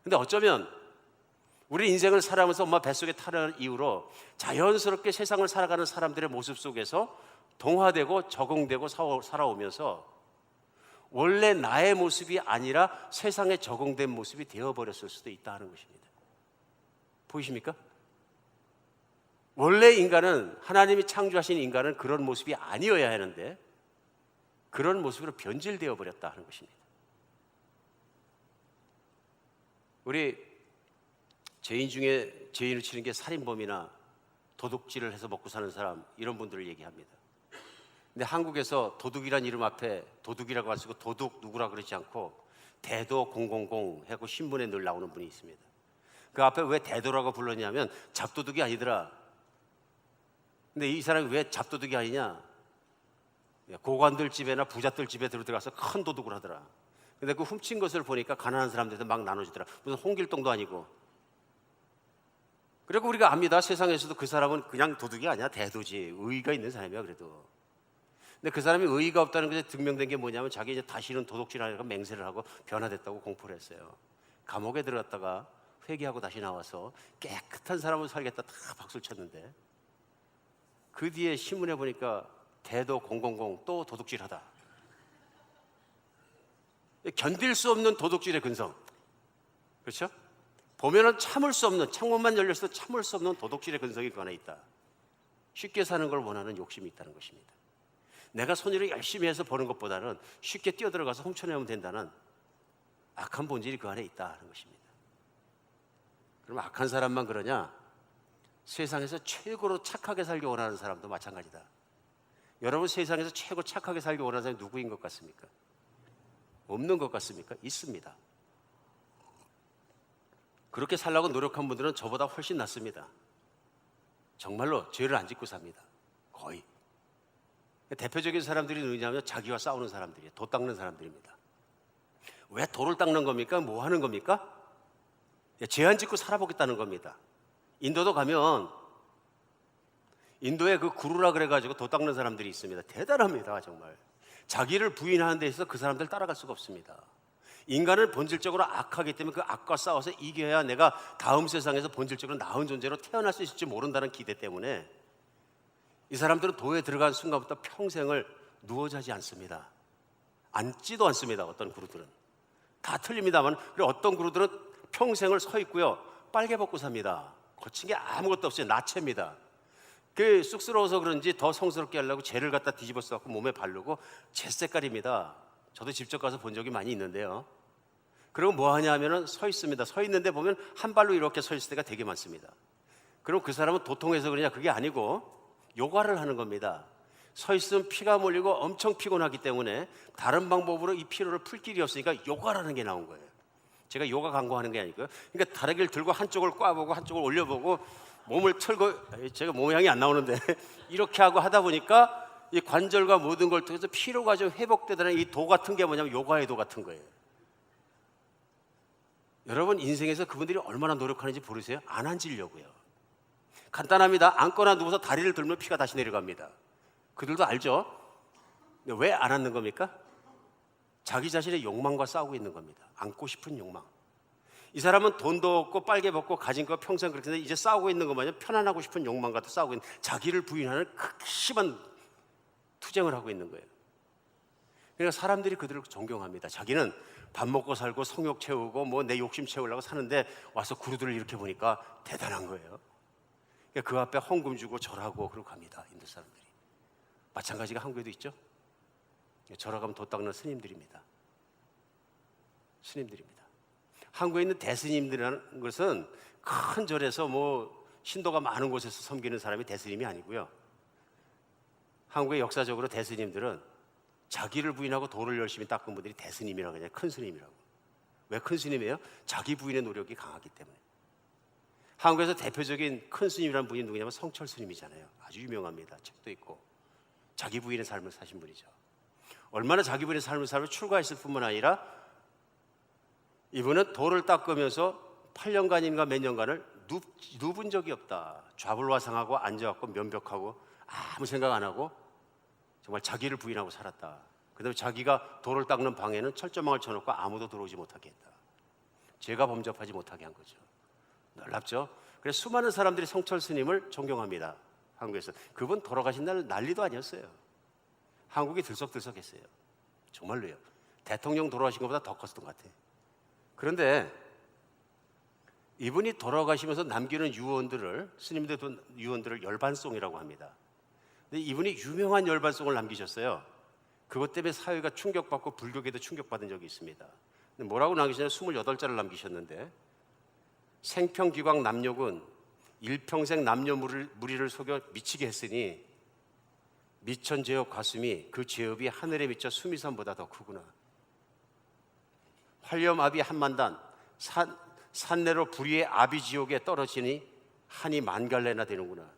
근데 어쩌면 우리 인생을 살아가면서 엄마 뱃속에 타는 이후로 자연스럽게 세상을 살아가는 사람들의 모습 속에서 동화되고 적응되고 살아오면서 원래 나의 모습이 아니라 세상에 적응된 모습이 되어버렸을 수도 있다는 것입니다. 보이십니까? 원래 인간은, 하나님이 창조하신 인간은 그런 모습이 아니어야 하는데 그런 모습으로 변질되어 버렸다 하는 것입니다. 우리 죄인 중에 죄인을 치는 게 살인범이나 도둑질을 해서 먹고 사는 사람, 이런 분들을 얘기합니다. 근데 한국에서 도둑이란 이름 앞에 도둑이라고 안 쓰고 도둑 누구라 그러지 않고 대도 000 하고 신문에 늘 나오는 분이 있습니다. 그 앞에 왜 대도라고 불렀냐면 잡도둑이 아니더라. 근데 이 사람이 왜 잡도둑이 아니냐? 고관들 집에나 부잣들 집에 들어가서 큰 도둑을 하더라. 근데 그 훔친 것을 보니까 가난한 사람들한테 막 나눠주더라. 무슨 홍길동도 아니고. 그리고 우리가 압니다. 세상에서도 그 사람은 그냥 도둑이 아니야, 대도지. 의의가 있는 사람이야, 그래도. 근데 그 사람이 의의가 없다는 것에 증명된 게 뭐냐면 자기 이제 다시는 도둑질 하려고 맹세를 하고 변화됐다고 공포를 했어요. 감옥에 들어갔다가 회개하고 다시 나와서 깨끗한 사람으로 살겠다 다 박수를 쳤는데 그 뒤에 신문에 보니까 대도 000 또 도둑질하다. 견딜 수 없는 도둑질의 근성. 그렇죠? 보면은 참을 수 없는, 창문만 열렸어도 참을 수 없는 도둑질의 근성이 그 안에 있다. 쉽게 사는 걸 원하는 욕심이 있다는 것입니다. 내가 손일을 열심히 해서 버는 것보다는 쉽게 뛰어들어가서 훔쳐내면 된다는 악한 본질이 그 안에 있다는 것입니다. 그럼 악한 사람만 그러냐? 세상에서 최고로 착하게 살기 원하는 사람도 마찬가지다. 여러분, 세상에서 최고 착하게 살기 원하는 사람이 누구인 것 같습니까? 없는 것 같습니까? 있습니다. 그렇게 살려고 노력한 분들은 저보다 훨씬 낫습니다. 정말로 죄를 안 짓고 삽니다. 거의. 대표적인 사람들이 누구냐면 자기와 싸우는 사람들이에요. 도 닦는 사람들입니다. 왜 도를 닦는 겁니까? 뭐 하는 겁니까? 죄 안 짓고 살아보겠다는 겁니다. 인도도 가면 인도에 그 구루라 그래가지고 도 닦는 사람들이 있습니다. 대단합니다, 정말. 자기를 부인하는 데 있어서 그 사람들 따라갈 수가 없습니다. 인간은 본질적으로 악하기 때문에 그 악과 싸워서 이겨야 내가 다음 세상에서 본질적으로 나은 존재로 태어날 수 있을지 모른다는 기대 때문에 이 사람들은 도에 들어간 순간부터 평생을 누워 자지 않습니다. 앉지도 않습니다. 어떤 그루들은 다 틀립니다만, 그리고 어떤 그루들은 평생을 서 있고요, 빨개 벗고 삽니다. 거친 게 아무것도 없어요. 나체입니다. 그 쑥스러워서 그런지 더 성스럽게 하려고 젤을 갖다 뒤집어 써갖고 몸에 바르고 제 색깔입니다. 저도 직접 가서 본 적이 많이 있는데요. 그리고 뭐 하냐 하면은 서 있습니다. 서 있는데 보면 한 발로 이렇게 서 있을 때가 되게 많습니다. 그럼 그 사람은 도통해서 그러냐? 그게 아니고 요가를 하는 겁니다. 서 있으면 피가 몰리고 엄청 피곤하기 때문에 다른 방법으로 이 피로를 풀 길이 없으니까 요가라는 게 나온 거예요. 제가 요가 광고하는 게 아니고요. 그러니까 다리를 들고 한쪽을 꽈보고 한쪽을 올려보고 몸을 틀고, 제가 모양이 안 나오는데 이렇게 하고 하다 보니까 이 관절과 모든 걸 통해서 피로가 좀 회복되다는 이 도 같은 게 뭐냐면 요가의 도 같은 거예요. 여러분 인생에서 그분들이 얼마나 노력하는지 모르세요? 안 앉으려고요. 간단합니다. 앉거나 누워서 다리를 들면 피가 다시 내려갑니다. 그들도 알죠? 왜 안 앉는 겁니까? 자기 자신의 욕망과 싸우고 있는 겁니다. 앉고 싶은 욕망. 이 사람은 돈도 없고 빨개 벗고 가진 거 평생 그렇게 했는데 이제 싸우고 있는 거 뭐냐면 편안하고 싶은 욕망과 또 싸우고 있는, 자기를 부인하는 극심한 투쟁을 하고 있는 거예요. 그러니까 사람들이 그들을 존경합니다. 자기는 밥 먹고 살고 성욕 채우고 뭐 내 욕심 채우려고 사는데 와서 구루들을 이렇게 보니까 대단한 거예요. 그러니까 그 앞에 헌금 주고 절하고 그러고 갑니다. 인도 사람들이. 마찬가지가 한국에도 있죠. 절하가면 도 닦는 스님들입니다. 스님들입니다. 한국에 있는 대스님들이라는 것은 큰 절에서 뭐 신도가 많은 곳에서 섬기는 사람이 대스님이 아니고요. 한국의 역사적으로 대스님들은 자기를 부인하고 도를 열심히 닦은 분들이 대스님이라고 하잖아요. 큰 스님이라고. 왜 큰 스님이에요? 자기 부인의 노력이 강하기 때문에. 한국에서 대표적인 큰 스님이라는 분이 누구냐면 성철 스님이잖아요. 아주 유명합니다. 책도 있고. 자기 부인의 삶을 사신 분이죠. 얼마나 자기 부인의 삶을 살고 출가했을 뿐만 아니라 이분은 도를 닦으면서 8년간인가 몇 년간을 누분 적이 없다. 좌불화상하고 앉아갖고 면벽하고 아무 생각 안 하고 정말 자기를 부인하고 살았다. 그다음에 자기가 도를 닦는 방에는 철조망을 쳐놓고 아무도 들어오지 못하게 했다. 죄가 범접하지 못하게 한 거죠. 놀랍죠? 그래서 수많은 사람들이 성철 스님을 존경합니다. 한국에서. 그분 돌아가신 날 난리도 아니었어요. 한국이 들썩들썩했어요. 정말로요. 대통령 돌아가신 것보다 더 컸던 것 같아요. 그런데 이분이 돌아가시면서 남기는 유언들을, 스님들 유언들을 열반송이라고 합니다. 근데 이분이 유명한 열반송을 남기셨어요. 그것 때문에 사회가 충격받고 불교계도 충격받은 적이 있습니다. 근데 뭐라고 남기셨냐면 28자를 남기셨는데, 생평기광 남욕은 일평생 남녀 무리를 속여 미치게 했으니 미천제업 가슴이 그 제업이 하늘에 미쳐 수미산보다 더 크구나. 활렴압이 한만단, 산내로 불의의 아비지옥에 떨어지니 한이 만갈래나 되는구나.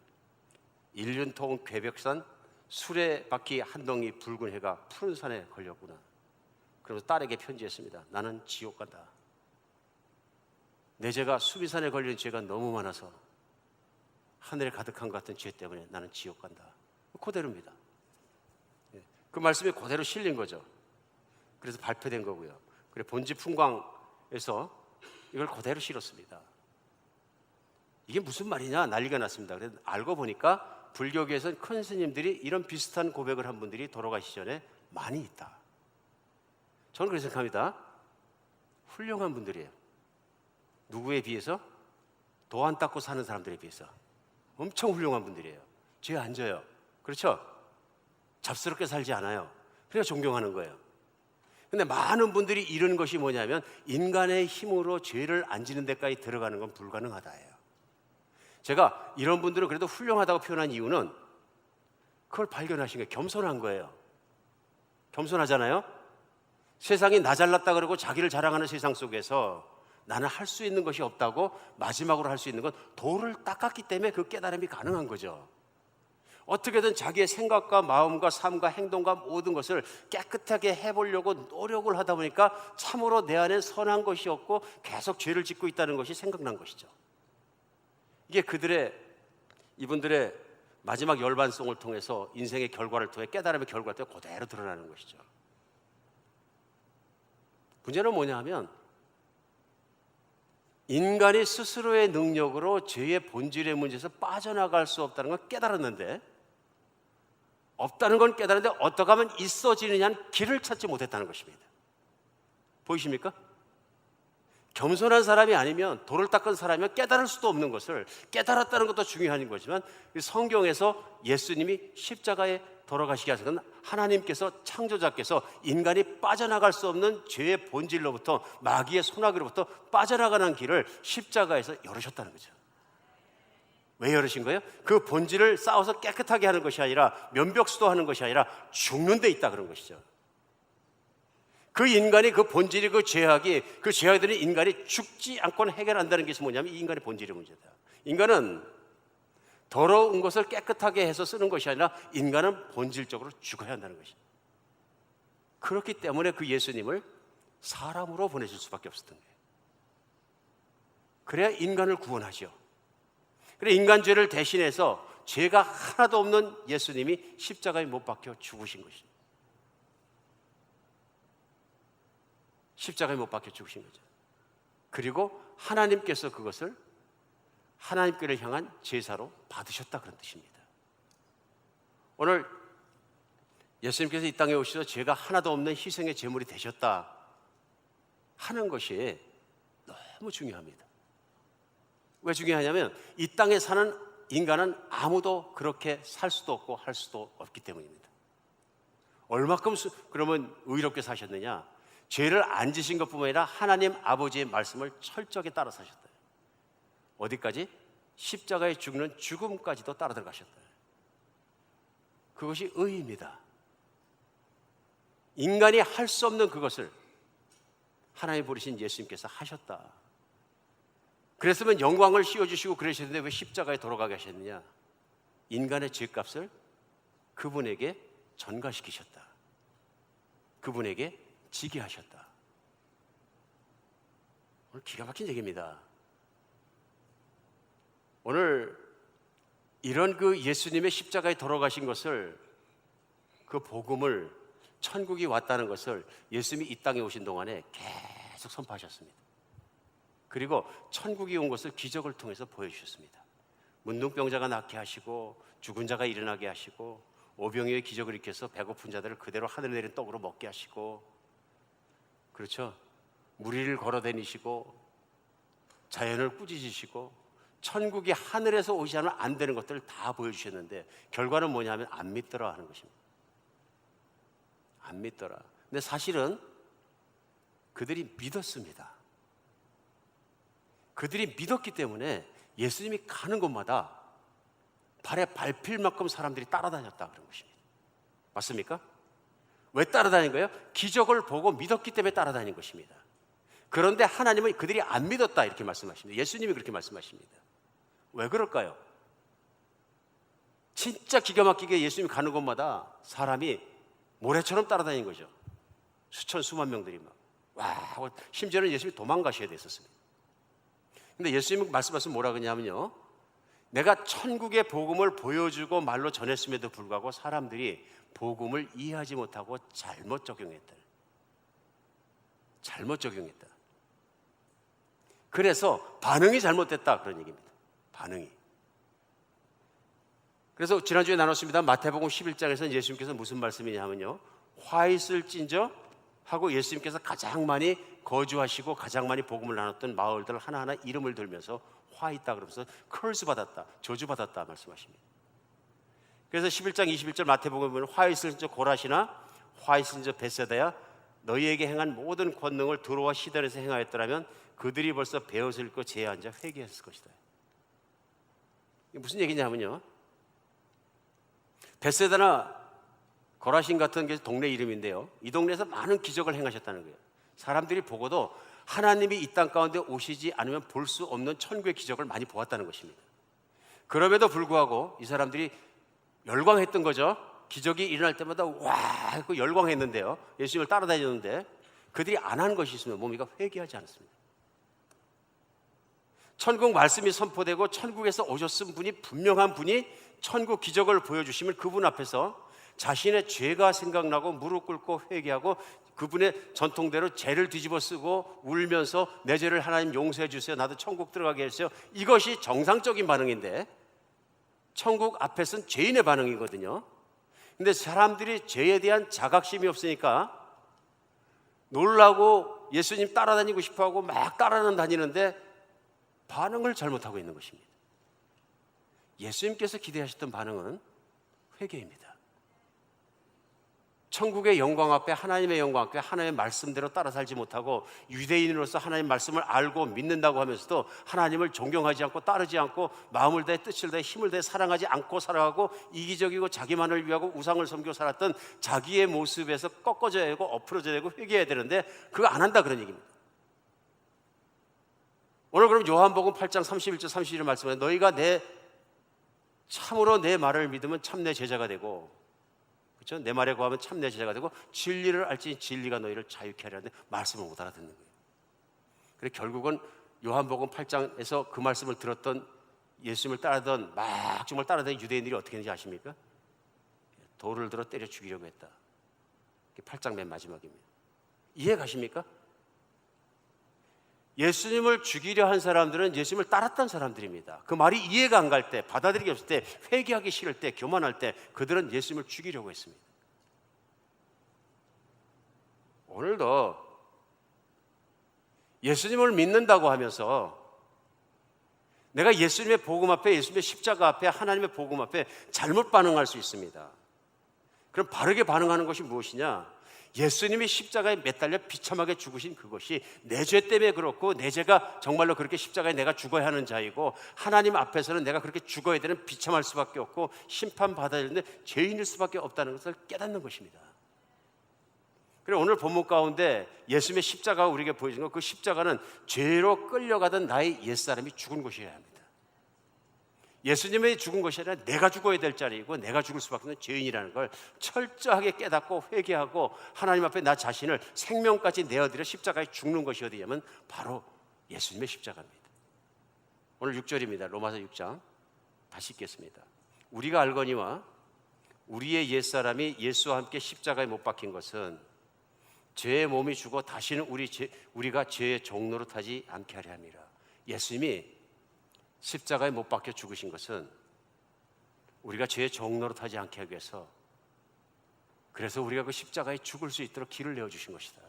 일륜통 괴벽산 수레바퀴 한 덩이 붉은 해가 푸른 산에 걸렸구나. 그러면서 딸에게 편지했습니다. 나는 지옥 간다. 내 죄가 수비산에 걸린 죄가 너무 많아서 하늘에 가득한 것 같은 죄 때문에 나는 지옥 간다. 그대로입니다. 그 말씀이 그대로 실린 거죠. 그래서 발표된 거고요. 그래 본지 풍광에서 이걸 그대로 실었습니다. 이게 무슨 말이냐 난리가 났습니다. 그래서 알고 보니까 불교계에서는 큰 스님들이 이런 비슷한 고백을 한 분들이 돌아가시기 전에 많이 있다. 저는 그렇게 생각합니다. 훌륭한 분들이에요. 누구에 비해서? 도 안 닦고 사는 사람들에 비해서 엄청 훌륭한 분들이에요. 죄 안 져요. 그렇죠? 잡스럽게 살지 않아요. 그래서 존경하는 거예요. 근데 많은 분들이 이런 것이 뭐냐면 인간의 힘으로 죄를 안 지는 데까지 들어가는 건 불가능하다예요. 제가 이런 분들은 그래도 훌륭하다고 표현한 이유는 그걸 발견하신 거예요. 겸손한 거예요. 겸손하잖아요. 세상이 나 잘났다 그러고 자기를 자랑하는 세상 속에서 나는 할 수 있는 것이 없다고 마지막으로 할 수 있는 건 도를 닦았기 때문에 그 깨달음이 가능한 거죠. 어떻게든 자기의 생각과 마음과 삶과 행동과 모든 것을 깨끗하게 해보려고 노력을 하다 보니까 참으로 내 안에 선한 것이 없고 계속 죄를 짓고 있다는 것이 생각난 것이죠. 이게 이분들의 마지막 열반송을 통해서 인생의 결과를 통해 깨달음의 결과를 통해 그대로 드러나는 것이죠. 문제는 뭐냐 하면 인간이 스스로의 능력으로 죄의 본질의 문제에서 빠져나갈 수 없다는 걸 깨달았는데 없다는 건 깨달았는데 어떻게 하면 있어지느냐는 길을 찾지 못했다는 것입니다. 보이십니까? 겸손한 사람이 아니면, 돌을 닦은 사람이면 깨달을 수도 없는 것을 깨달았다는 것도 중요한 거지만, 성경에서 예수님이 십자가에 돌아가시게 하시는 하나님께서, 창조자께서 인간이 빠져나갈 수 없는 죄의 본질로부터, 마귀의 소나기로부터 빠져나가는 길을 십자가에서 열으셨다는 거죠. 왜 열으신 거예요? 그 본질을 싸워서 깨끗하게 하는 것이 아니라, 면벽수도하는 것이 아니라 죽는 데 있다 그런 것이죠. 그 인간이, 그 본질이, 그 죄악들이 인간이 죽지 않고는 해결한다는 것이 뭐냐면 이 인간의 본질의 문제다. 인간은 더러운 것을 깨끗하게 해서 쓰는 것이 아니라 인간은 본질적으로 죽어야 한다는 것이죠. 그렇기 때문에 그 예수님을 사람으로 보내실 수밖에 없었던 거예요. 그래야 인간을 구원하죠. 그래, 인간 죄를 대신해서 죄가 하나도 없는 예수님이 십자가에 못 박혀 죽으신 것이죠. 십자가에 못 박혀 죽으신 거죠. 그리고 하나님께서 그것을 하나님께를 향한 제사로 받으셨다 그런 뜻입니다. 오늘 예수님께서 이 땅에 오셔서 죄가 하나도 없는 희생의 제물이 되셨다 하는 것이 너무 중요합니다. 왜 중요하냐면 이 땅에 사는 인간은 아무도 그렇게 살 수도 없고 할 수도 없기 때문입니다. 얼마큼 그러면 의롭게 사셨느냐? 죄를 안 지신 것뿐만 아니라 하나님 아버지의 말씀을 철저하게 따라 사셨다. 어디까지? 십자가에 죽는 죽음까지도 따라 들어가셨다. 그것이 의입니다. 인간이 할 수 없는 그것을 하나님 부르신 예수님께서 하셨다. 그랬으면 영광을 씌워주시고 그러셨는데 왜 십자가에 돌아가게 하셨느냐? 인간의 죄값을 그분에게 전가시키셨다. 그분에게 지게 하셨다. 오늘 기가 막힌 얘기입니다. 오늘 이런 그 예수님의 십자가에 돌아가신 것을, 그 복음을, 천국이 왔다는 것을 예수님이 이 땅에 오신 동안에 계속 선포하셨습니다. 그리고 천국이 온 것을 기적을 통해서 보여주셨습니다. 문둥병자가 낫게 하시고, 죽은 자가 일어나게 하시고, 오병이어의 기적을 일으켜서 배고픈 자들을 그대로 하늘에 내린 떡으로 먹게 하시고, 그렇죠? 무리를 걸어다니시고 자연을 꾸짖으시고 천국이 하늘에서 오지 않으면 안 되는 것들을 다 보여주셨는데 결과는 뭐냐면 안 믿더라 하는 것입니다. 안 믿더라. 근데 사실은 그들이 믿었습니다. 그들이 믿었기 때문에 예수님이 가는 곳마다 발에 밟힐 만큼 사람들이 따라다녔다 그런 것입니다. 맞습니까? 왜 따라다닌 거예요? 기적을 보고 믿었기 때문에 따라다닌 것입니다. 그런데 하나님은 그들이 안 믿었다 이렇게 말씀하십니다. 예수님이 그렇게 말씀하십니다. 왜 그럴까요? 진짜 기가 막히게 예수님이 가는 곳마다 사람이 모래처럼 따라다닌 거죠. 수천 수만 명들이 막 와, 심지어는 예수님이 도망가셔야 됐었습니다. 근데 예수님이 말씀하시면 뭐라 그러냐면요, 내가 천국의 복음을 보여주고 말로 전했음에도 불구하고 사람들이 복음을 이해하지 못하고 잘못 적용했다. 잘못 적용했다. 그래서 반응이 잘못됐다 그런 얘기입니다. 반응이. 그래서 지난주에 나눴습니다. 마태복음 11장에서는 예수님께서 무슨 말씀이냐면요, 화 있을진저 하고 예수님께서 가장 많이 거주하시고 가장 많이 복음을 나눴던 마을들 하나하나 이름을 들면서 화 있다 그러면서 curse 받았다, 저주 받았다 말씀하십니다. 그래서 11장 21절 마태복음에 보면 화 있을진저 고라시나 화 있을진저 벳세다야 너희에게 행한 모든 권능을 두로와 시돈에서 행하였더라면 그들이 벌써 베어서 읽고 제에 앉아 회개했을 것이다. 이게 무슨 얘기냐면요, 벳세다나 거라신 같은 게 동네 이름인데요, 이 동네에서 많은 기적을 행하셨다는 거예요. 사람들이 보고도 하나님이 이 땅 가운데 오시지 않으면 볼 수 없는 천국의 기적을 많이 보았다는 것입니다. 그럼에도 불구하고 이 사람들이 열광했던 거죠. 기적이 일어날 때마다 와 하고 열광했는데요, 예수님을 따라다녔는데 그들이 안 한 것이 있으면 뭡니까? 회개하지 않았습니다. 천국 말씀이 선포되고 천국에서 오셨은 분이, 분명한 분이 천국 기적을 보여주시면 그분 앞에서 자신의 죄가 생각나고 무릎 꿇고 회개하고 그분의 전통대로 죄를 뒤집어 쓰고 울면서 내 죄를 하나님 용서해 주세요, 나도 천국 들어가게 해주세요, 이것이 정상적인 반응인데 천국 앞에서는 죄인의 반응이거든요. 근데 사람들이 죄에 대한 자각심이 없으니까 놀라고 예수님 따라다니고 싶어하고 막 따라는 다니는데 반응을 잘못하고 있는 것입니다. 예수님께서 기대하셨던 반응은 회개입니다. 천국의 영광 앞에, 하나님의 영광 앞에 하나님의 말씀대로 따라 살지 못하고 유대인으로서 하나님의 말씀을 알고 믿는다고 하면서도 하나님을 존경하지 않고 따르지 않고 마음을 다해 뜻을 다해 힘을 다해 사랑하지 않고 살아가고 이기적이고 자기만을 위하고 우상을 섬기고 살았던 자기의 모습에서 꺾어져야 되고 엎어져야 되고 회개해야 되는데 그거 안 한다, 그런 얘기입니다. 오늘 그럼 요한복음 8장 31절 32절 말씀에 너희가 참으로 내 말을 믿으면 참 내 제자가 되고, 그렇죠? 내 말에 구하면 참 내 제자가 되고 진리를 알지 진리가 너희를 자유케 하려 하는데 말씀을 못 알아듣는 거예요. 그래서 결국은 요한복음 8장에서 그 말씀을 들었던 예수님을 따르던 막 정말 따르던 유대인들이 어떻게 했는지 아십니까? 돌을 들어 때려 죽이려고 했다. 8장 맨 마지막입니다. 이해 가십니까? 예수님을 죽이려 한 사람들은 예수님을 따랐던 사람들입니다. 그 말이 이해가 안 갈 때, 받아들이기 없을 때, 회개하기 싫을 때, 교만할 때 그들은 예수님을 죽이려고 했습니다. 오늘도 예수님을 믿는다고 하면서 내가 예수님의 복음 앞에, 예수님의 십자가 앞에, 하나님의 복음 앞에 잘못 반응할 수 있습니다. 그럼 바르게 반응하는 것이 무엇이냐? 예수님이 십자가에 매달려 비참하게 죽으신 그것이 내 죄 때문에 그렇고, 내 죄가 정말로 그렇게 십자가에 내가 죽어야 하는 자이고, 하나님 앞에서는 내가 그렇게 죽어야 되는 비참할 수밖에 없고 심판받아야 되는데 죄인일 수밖에 없다는 것을 깨닫는 것입니다. 그리고 오늘 본문 가운데 예수님의 십자가가 우리에게 보여주는 것, 그 십자가는 죄로 끌려가던 나의 옛사람이 죽은 것이어야 합니다. 예수님이 죽은 것이 아니라 내가 죽어야 될 자리이고 내가 죽을 수밖에 없는 죄인이라는 걸 철저하게 깨닫고 회개하고 하나님 앞에 나 자신을 생명까지 내어드려 십자가에 죽는 것이 어디냐면 바로 예수님의 십자가입니다. 오늘 6절입니다. 로마서 6장 다시 읽겠습니다. 우리가 알거니와 우리의 옛사람이 예수와 함께 십자가에 못 박힌 것은 죄의 몸이 죽어 다시는 우리가 죄의 종로로 타지 않게 하려 함이라. 예수님이 십자가에 못 박혀 죽으신 것은 우리가 죄의 종로로 타지 않게 하기 위해서, 그래서 우리가 그 십자가에 죽을 수 있도록 길을 내어주신 것이다.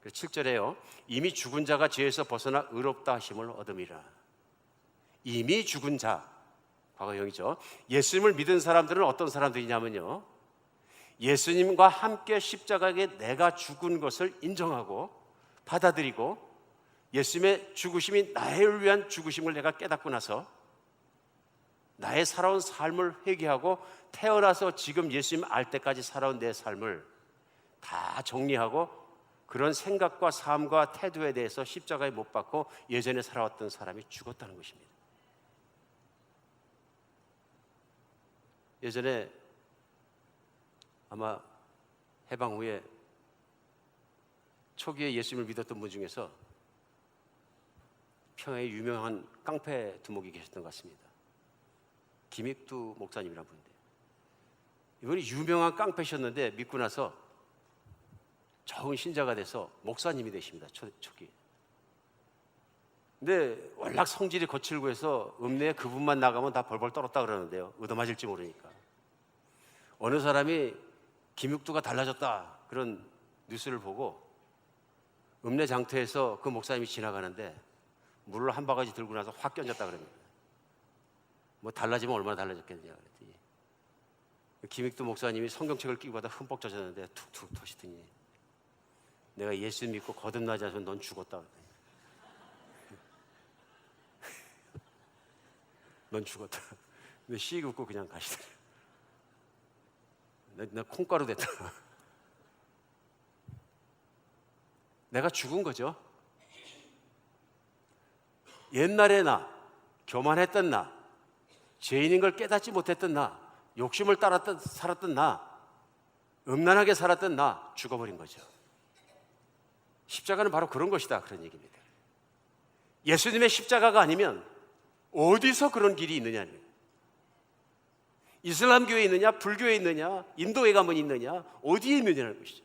그래서 7절에요. 이미 죽은 자가 죄에서 벗어나 의롭다 하심을 얻음이라. 이미 죽은 자, 과거형이죠. 예수님을 믿은 사람들은 어떤 사람들이냐면요, 예수님과 함께 십자가에 내가 죽은 것을 인정하고 받아들이고 예수님의 죽으심이 나를 위한 죽으심을 내가 깨닫고 나서 나의 살아온 삶을 회개하고 태어나서 지금 예수님 알 때까지 살아온 내 삶을 다 정리하고 그런 생각과 삶과 태도에 대해서 십자가에 못 박고 예전에 살아왔던 사람이 죽었다는 것입니다. 예전에 아마 해방 후에 초기에 예수님을 믿었던 분 중에서 평양에 유명한 깡패 두목이 계셨던 것 같습니다. 김익두 목사님이라는 분인데, 이분이 유명한 깡패셨는데 믿고 나서 좋은 신자가 돼서 목사님이 되십니다. 초기. 근데 워낙 성질이 거칠고 해서 읍내에 그분만 나가면 다 벌벌 떨었다 그러는데요, 얻어맞을지 모르니까. 어느 사람이 김익두가 달라졌다 그런 뉴스를 보고 읍내 장터에서 그 목사님이 지나가는데 물을 한 바가지 들고 나서 확 껴졌다 그럽니다. 뭐 달라지면 얼마나 달라졌겠느냐 그랬더니 김익두 목사님이 성경책을 끼고 가다 흠뻑 젖었는데 툭툭 터시더니 내가 예수 믿고 거듭나지 않으면 넌 죽었다 그랬더니 넌 죽었다. 근데 씩 웃고 그냥 가시더래요. 나 콩가루 됐다. 내가 죽은 거죠. 옛날에 나, 교만했던 나, 죄인인 걸 깨닫지 못했던 나, 욕심을 살았던 나, 음란하게 살았던 나, 죽어버린 거죠. 십자가는 바로 그런 것이다, 그런 얘기입니다. 예수님의 십자가가 아니면 어디서 그런 길이 있느냐는 거예요. 이슬람교에 있느냐, 불교에 있느냐, 인도에 가면 있느냐, 어디에 있느냐는 것이죠.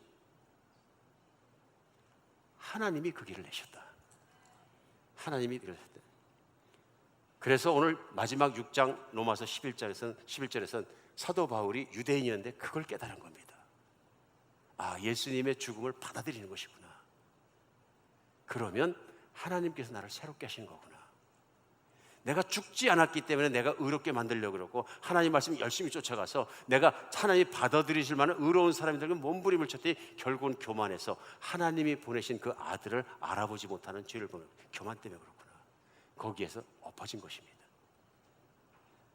하나님이 그 길을 내셨다. 하나님이 그러셨다. 그래서 오늘 마지막 6장 로마서 11절에서는 사도 바울이 유대인이었는데 그걸 깨달은 겁니다. 아, 예수님의 죽음을 받아들이는 것이구나. 그러면 하나님께서 나를 새롭게 하신 거구나. 내가 죽지 않았기 때문에 내가 의롭게 만들려고 그러고 하나님 말씀 열심히 쫓아가서 내가 하나님이 받아들이실 만한 의로운 사람들에게 몸부림을 쳤더니 결국은 교만해서 하나님이 보내신 그 아들을 알아보지 못하는 죄를 보는 교만 때문에 그렇구나. 거기에서 엎어진 것입니다.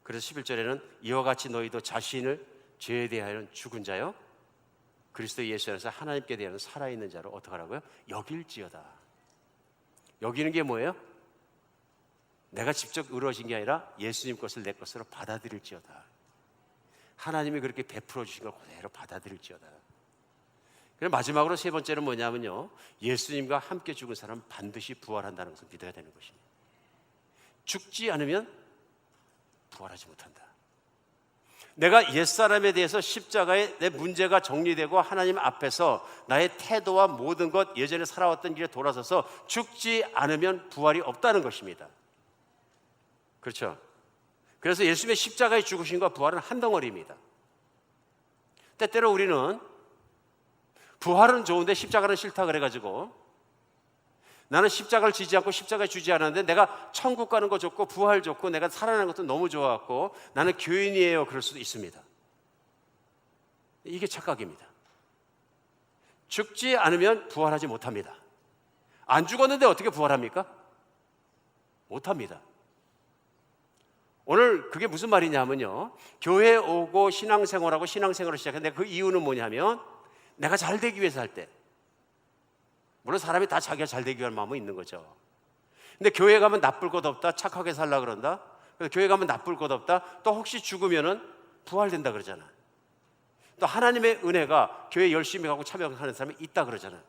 그래서 11절에는 이와 같이 너희도 자신을 죄에 대하여는 죽은 자요 그리스도 예수 안에서 하나님께 대하여는 살아있는 자로 어떻게 하라고요? 여길지어다. 여기는 게 뭐예요? 내가 직접 의로워진 게 아니라 예수님 것을 내 것으로 받아들일지어다. 하나님이 그렇게 베풀어 주신 걸 그대로 받아들일지어다. 그리고 마지막으로 세 번째는 뭐냐면요, 예수님과 함께 죽은 사람은 반드시 부활한다는 것을 믿어야 되는 것입니다. 죽지 않으면 부활하지 못한다. 내가 옛사람에 대해서 십자가에 내 문제가 정리되고 하나님 앞에서 나의 태도와 모든 것 예전에 살아왔던 길에 돌아서서 죽지 않으면 부활이 없다는 것입니다. 그렇죠? 그래서 예수님의 십자가의 죽으심과 부활은 한 덩어리입니다. 때때로 우리는 부활은 좋은데 십자가는 싫다 그래가지고 나는 십자가를 지지 않고 십자가에 주지 않았는데 내가 천국 가는 거 좋고 부활 좋고 내가 살아나는 것도 너무 좋았고 나는 교인이에요 그럴 수도 있습니다. 이게 착각입니다. 죽지 않으면 부활하지 못합니다. 안 죽었는데 어떻게 부활합니까? 못합니다. 오늘 그게 무슨 말이냐면요, 교회 오고 신앙생활하고 신앙생활을 시작했는데 그 이유는 뭐냐면 내가 잘 되기 위해서 할 때, 물론 사람이 다 자기가 잘 되기 위한 마음은 있는 거죠. 근데 교회 가면 나쁠 것 없다, 착하게 살라 그런다. 그래서 교회 가면 나쁠 것 없다. 또 혹시 죽으면은 부활된다 그러잖아. 또 하나님의 은혜가 교회 열심히 가고 참여하는 사람이 있다 그러잖아.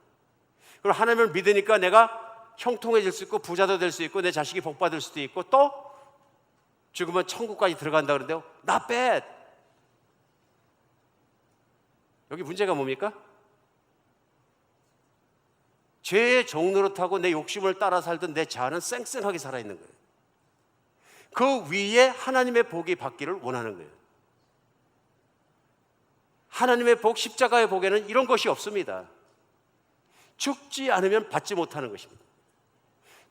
그리고 하나님을 믿으니까 내가 형통해질 수 있고 부자도 될 수 있고 내 자식이 복 받을 수도 있고 또 죽으면 천국까지 들어간다 그러는데요, not bad. 여기 문제가 뭡니까? 죄의 종노릇하고 내 욕심을 따라 살던 내 자아는 쌩쌩하게 살아있는 거예요. 그 위에 하나님의 복이 받기를 원하는 거예요. 하나님의 복, 십자가의 복에는 이런 것이 없습니다. 죽지 않으면 받지 못하는 것입니다.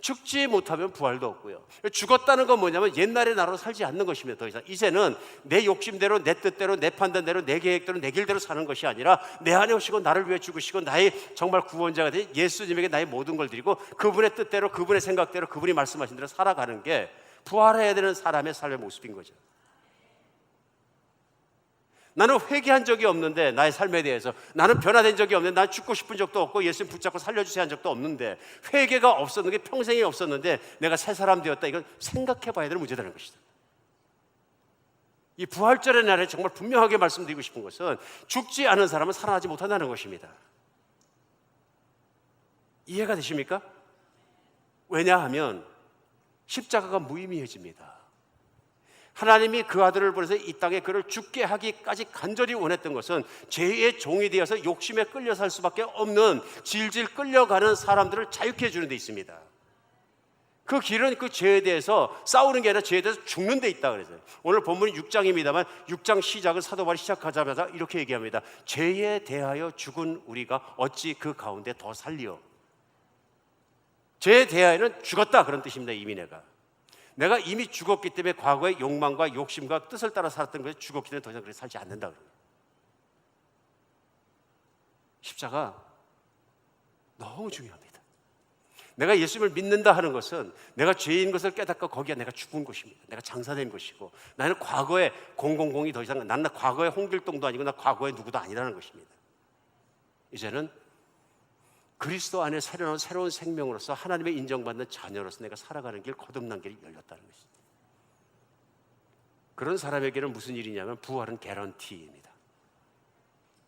죽지 못하면 부활도 없고요. 죽었다는 건 뭐냐면 옛날의 나로 살지 않는 것입니다. 더 이상 이제는 내 욕심대로 내 뜻대로 내 판단대로 내 계획대로 내 길대로 사는 것이 아니라 내 안에 오시고 나를 위해 죽으시고 나의 정말 구원자가 된 예수님에게 나의 모든 걸 드리고 그분의 뜻대로 그분의 생각대로 그분이 말씀하신 대로 살아가는 게 부활해야 되는 사람의 삶의 모습인 거죠. 나는 회개한 적이 없는데 나의 삶에 대해서 나는 변화된 적이 없는데 난 죽고 싶은 적도 없고 예수님 붙잡고 살려주세요 한 적도 없는데 회개가 없었는 게 평생에 없었는데 내가 새 사람 되었다. 이건 생각해 봐야 되는 문제라는 것이다. 이 부활절의 날에 정말 분명하게 말씀드리고 싶은 것은 죽지 않은 사람은 살아나지 못한다는 것입니다. 이해가 되십니까? 왜냐하면 십자가가 무의미해집니다. 하나님이 그 아들을 보내서 이 땅에 그를 죽게 하기까지 간절히 원했던 것은 죄의 종이 되어서 욕심에 끌려 살 수밖에 없는 질질 끌려가는 사람들을 자유케 해주는 데 있습니다. 그 길은 그 죄에 대해서 싸우는 게 아니라 죄에 대해서 죽는 데 있다 그래서요. 오늘 본문이 6장입니다만 6장 시작은 사도 바울이 시작하자마자 이렇게 얘기합니다. 죄에 대하여 죽은 우리가 어찌 그 가운데 더 살리요. 죄에 대하여는 죽었다 그런 뜻입니다. 이미 내가 이미 죽었기 때문에 과거의 욕망과 욕심과 뜻을 따라 살았던 것이 죽었기 때문에 더 이상 그렇게 살지 않는다 그래요. 십자가 너무 중요합니다. 내가 예수님을 믿는다 하는 것은 내가 죄인 것을 깨닫고 거기에 내가 죽은 것입니다. 내가 장사된 것이고 나는 과거의 000이 더 이상 나는 과거의 홍길동도 아니고 나 과거의 누구도 아니라는 것입니다. 이제는 그리스도 안에 새로운 생명으로서 하나님의 인정받는 자녀로서 내가 살아가는 길, 거듭난 길이 열렸다는 것입니다. 그런 사람에게는 무슨 일이냐면 부활은 개런티입니다.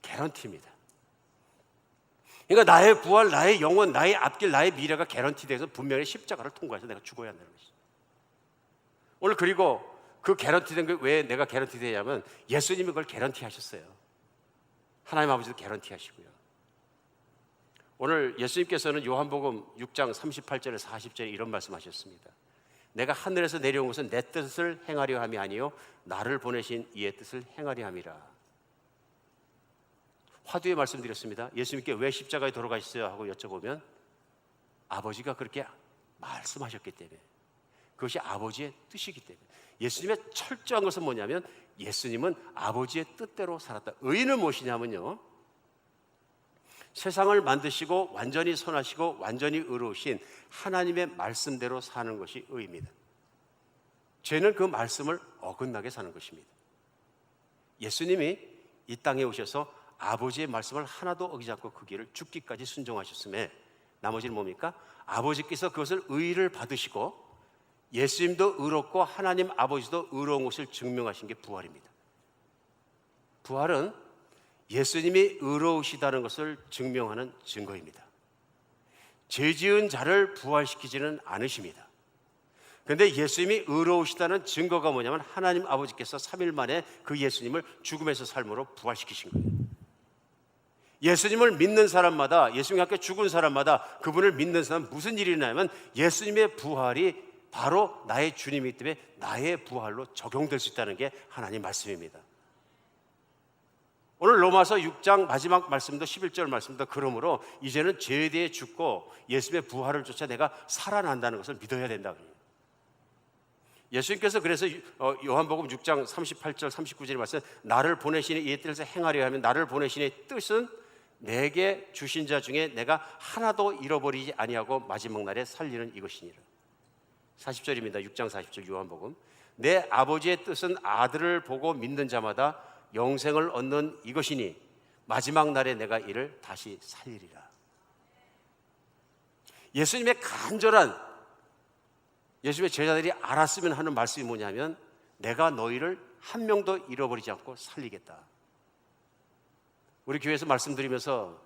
개런티입니다. 그러니까 나의 부활, 나의 영혼, 나의 앞길, 나의 미래가 개런티돼서 분명히 십자가를 통과해서 내가 죽어야 한다는 것입니다. 오늘 그리고 그 개런티된 게 왜 내가 개런티되냐면 예수님이 그걸 개런티하셨어요. 하나님 아버지도 개런티하시고요. 오늘 예수님께서는 요한복음 6장 38절에 40절에 이런 말씀하셨습니다. 내가 하늘에서 내려온 것은 내 뜻을 행하려 함이 아니요 나를 보내신 이의 뜻을 행하려 함이라. 화두에 말씀드렸습니다. 예수님께 왜 십자가에 돌아가셨어요? 하고 여쭤보면 아버지가 그렇게 말씀하셨기 때문에, 그것이 아버지의 뜻이기 때문에. 예수님의 철저한 것은 뭐냐면 예수님은 아버지의 뜻대로 살았다. 의인은 무엇이냐면요, 세상을 만드시고 완전히 선하시고 완전히 의로우신 하나님의 말씀대로 사는 것이 의입니다. 죄는 그 말씀을 어긋나게 사는 것입니다. 예수님이 이 땅에 오셔서 아버지의 말씀을 하나도 어기지 않고 그 길을 죽기까지 순종하셨음에 나머지는 뭡니까? 아버지께서 그것을 의의를 받으시고 예수님도 의롭고 하나님 아버지도 의로운 것을 증명하신 게 부활입니다. 부활은 예수님이 의로우시다는 것을 증명하는 증거입니다. 죄 지은 자를 부활시키지는 않으십니다. 그런데 예수님이 의로우시다는 증거가 뭐냐면 하나님 아버지께서 3일 만에 그 예수님을 죽음에서 삶으로 부활시키신 거예요. 예수님을 믿는 사람마다, 예수님과 함께 죽은 사람마다, 그분을 믿는 사람은 무슨 일이 일어나면 예수님의 부활이 바로 나의 주님이기 때문에 나의 부활로 적용될 수 있다는 게 하나님 말씀입니다. 오늘 로마서 6장 마지막 말씀도 11절 말씀도 그러므로 이제는 죄에 대해 죽고 예수님의 부활을 쫓아 내가 살아난다는 것을 믿어야 된다. 예수님께서 그래서 요한복음 6장 38절 39절에 말씀, 나를 보내시니 이의 뜻을 행하려 하면 나를 보내시니 뜻은 내게 주신 자 중에 내가 하나도 잃어버리지 아니하고 마지막 날에 살리는 이것이니라. 40절입니다. 6장 40절 요한복음. 내 아버지의 뜻은 아들을 보고 믿는 자마다 영생을 얻는 이것이니 마지막 날에 내가 이를 다시 살리리라. 예수님의 간절한, 예수님의 제자들이 알았으면 하는 말씀이 뭐냐면 내가 너희를 한 명도 잃어버리지 않고 살리겠다. 우리 교회에서 말씀드리면서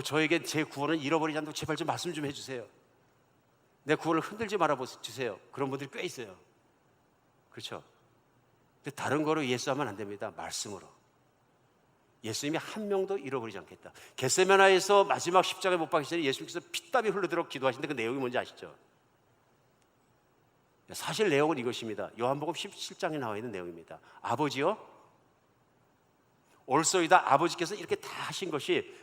저에게 제 구원을 잃어버리지 않도록 제발 좀 말씀 좀 해주세요. 내 구원을 흔들지 말아 주세요. 그런 분들이 꽤 있어요. 그렇죠? 근데 다른 거로 예수하면 안 됩니다. 말씀으로. 예수님이 한 명도 잃어버리지 않겠다. 겟세마네에서 마지막 십자가에 못 박히기 전에 예수님께서 피땀이 흘러들어 기도하시는데 그 내용이 뭔지 아시죠? 사실 내용은 이것입니다. 요한복음 17장에 나와 있는 내용입니다. 아버지요, 올소이다. 아버지께서 이렇게 다 하신 것이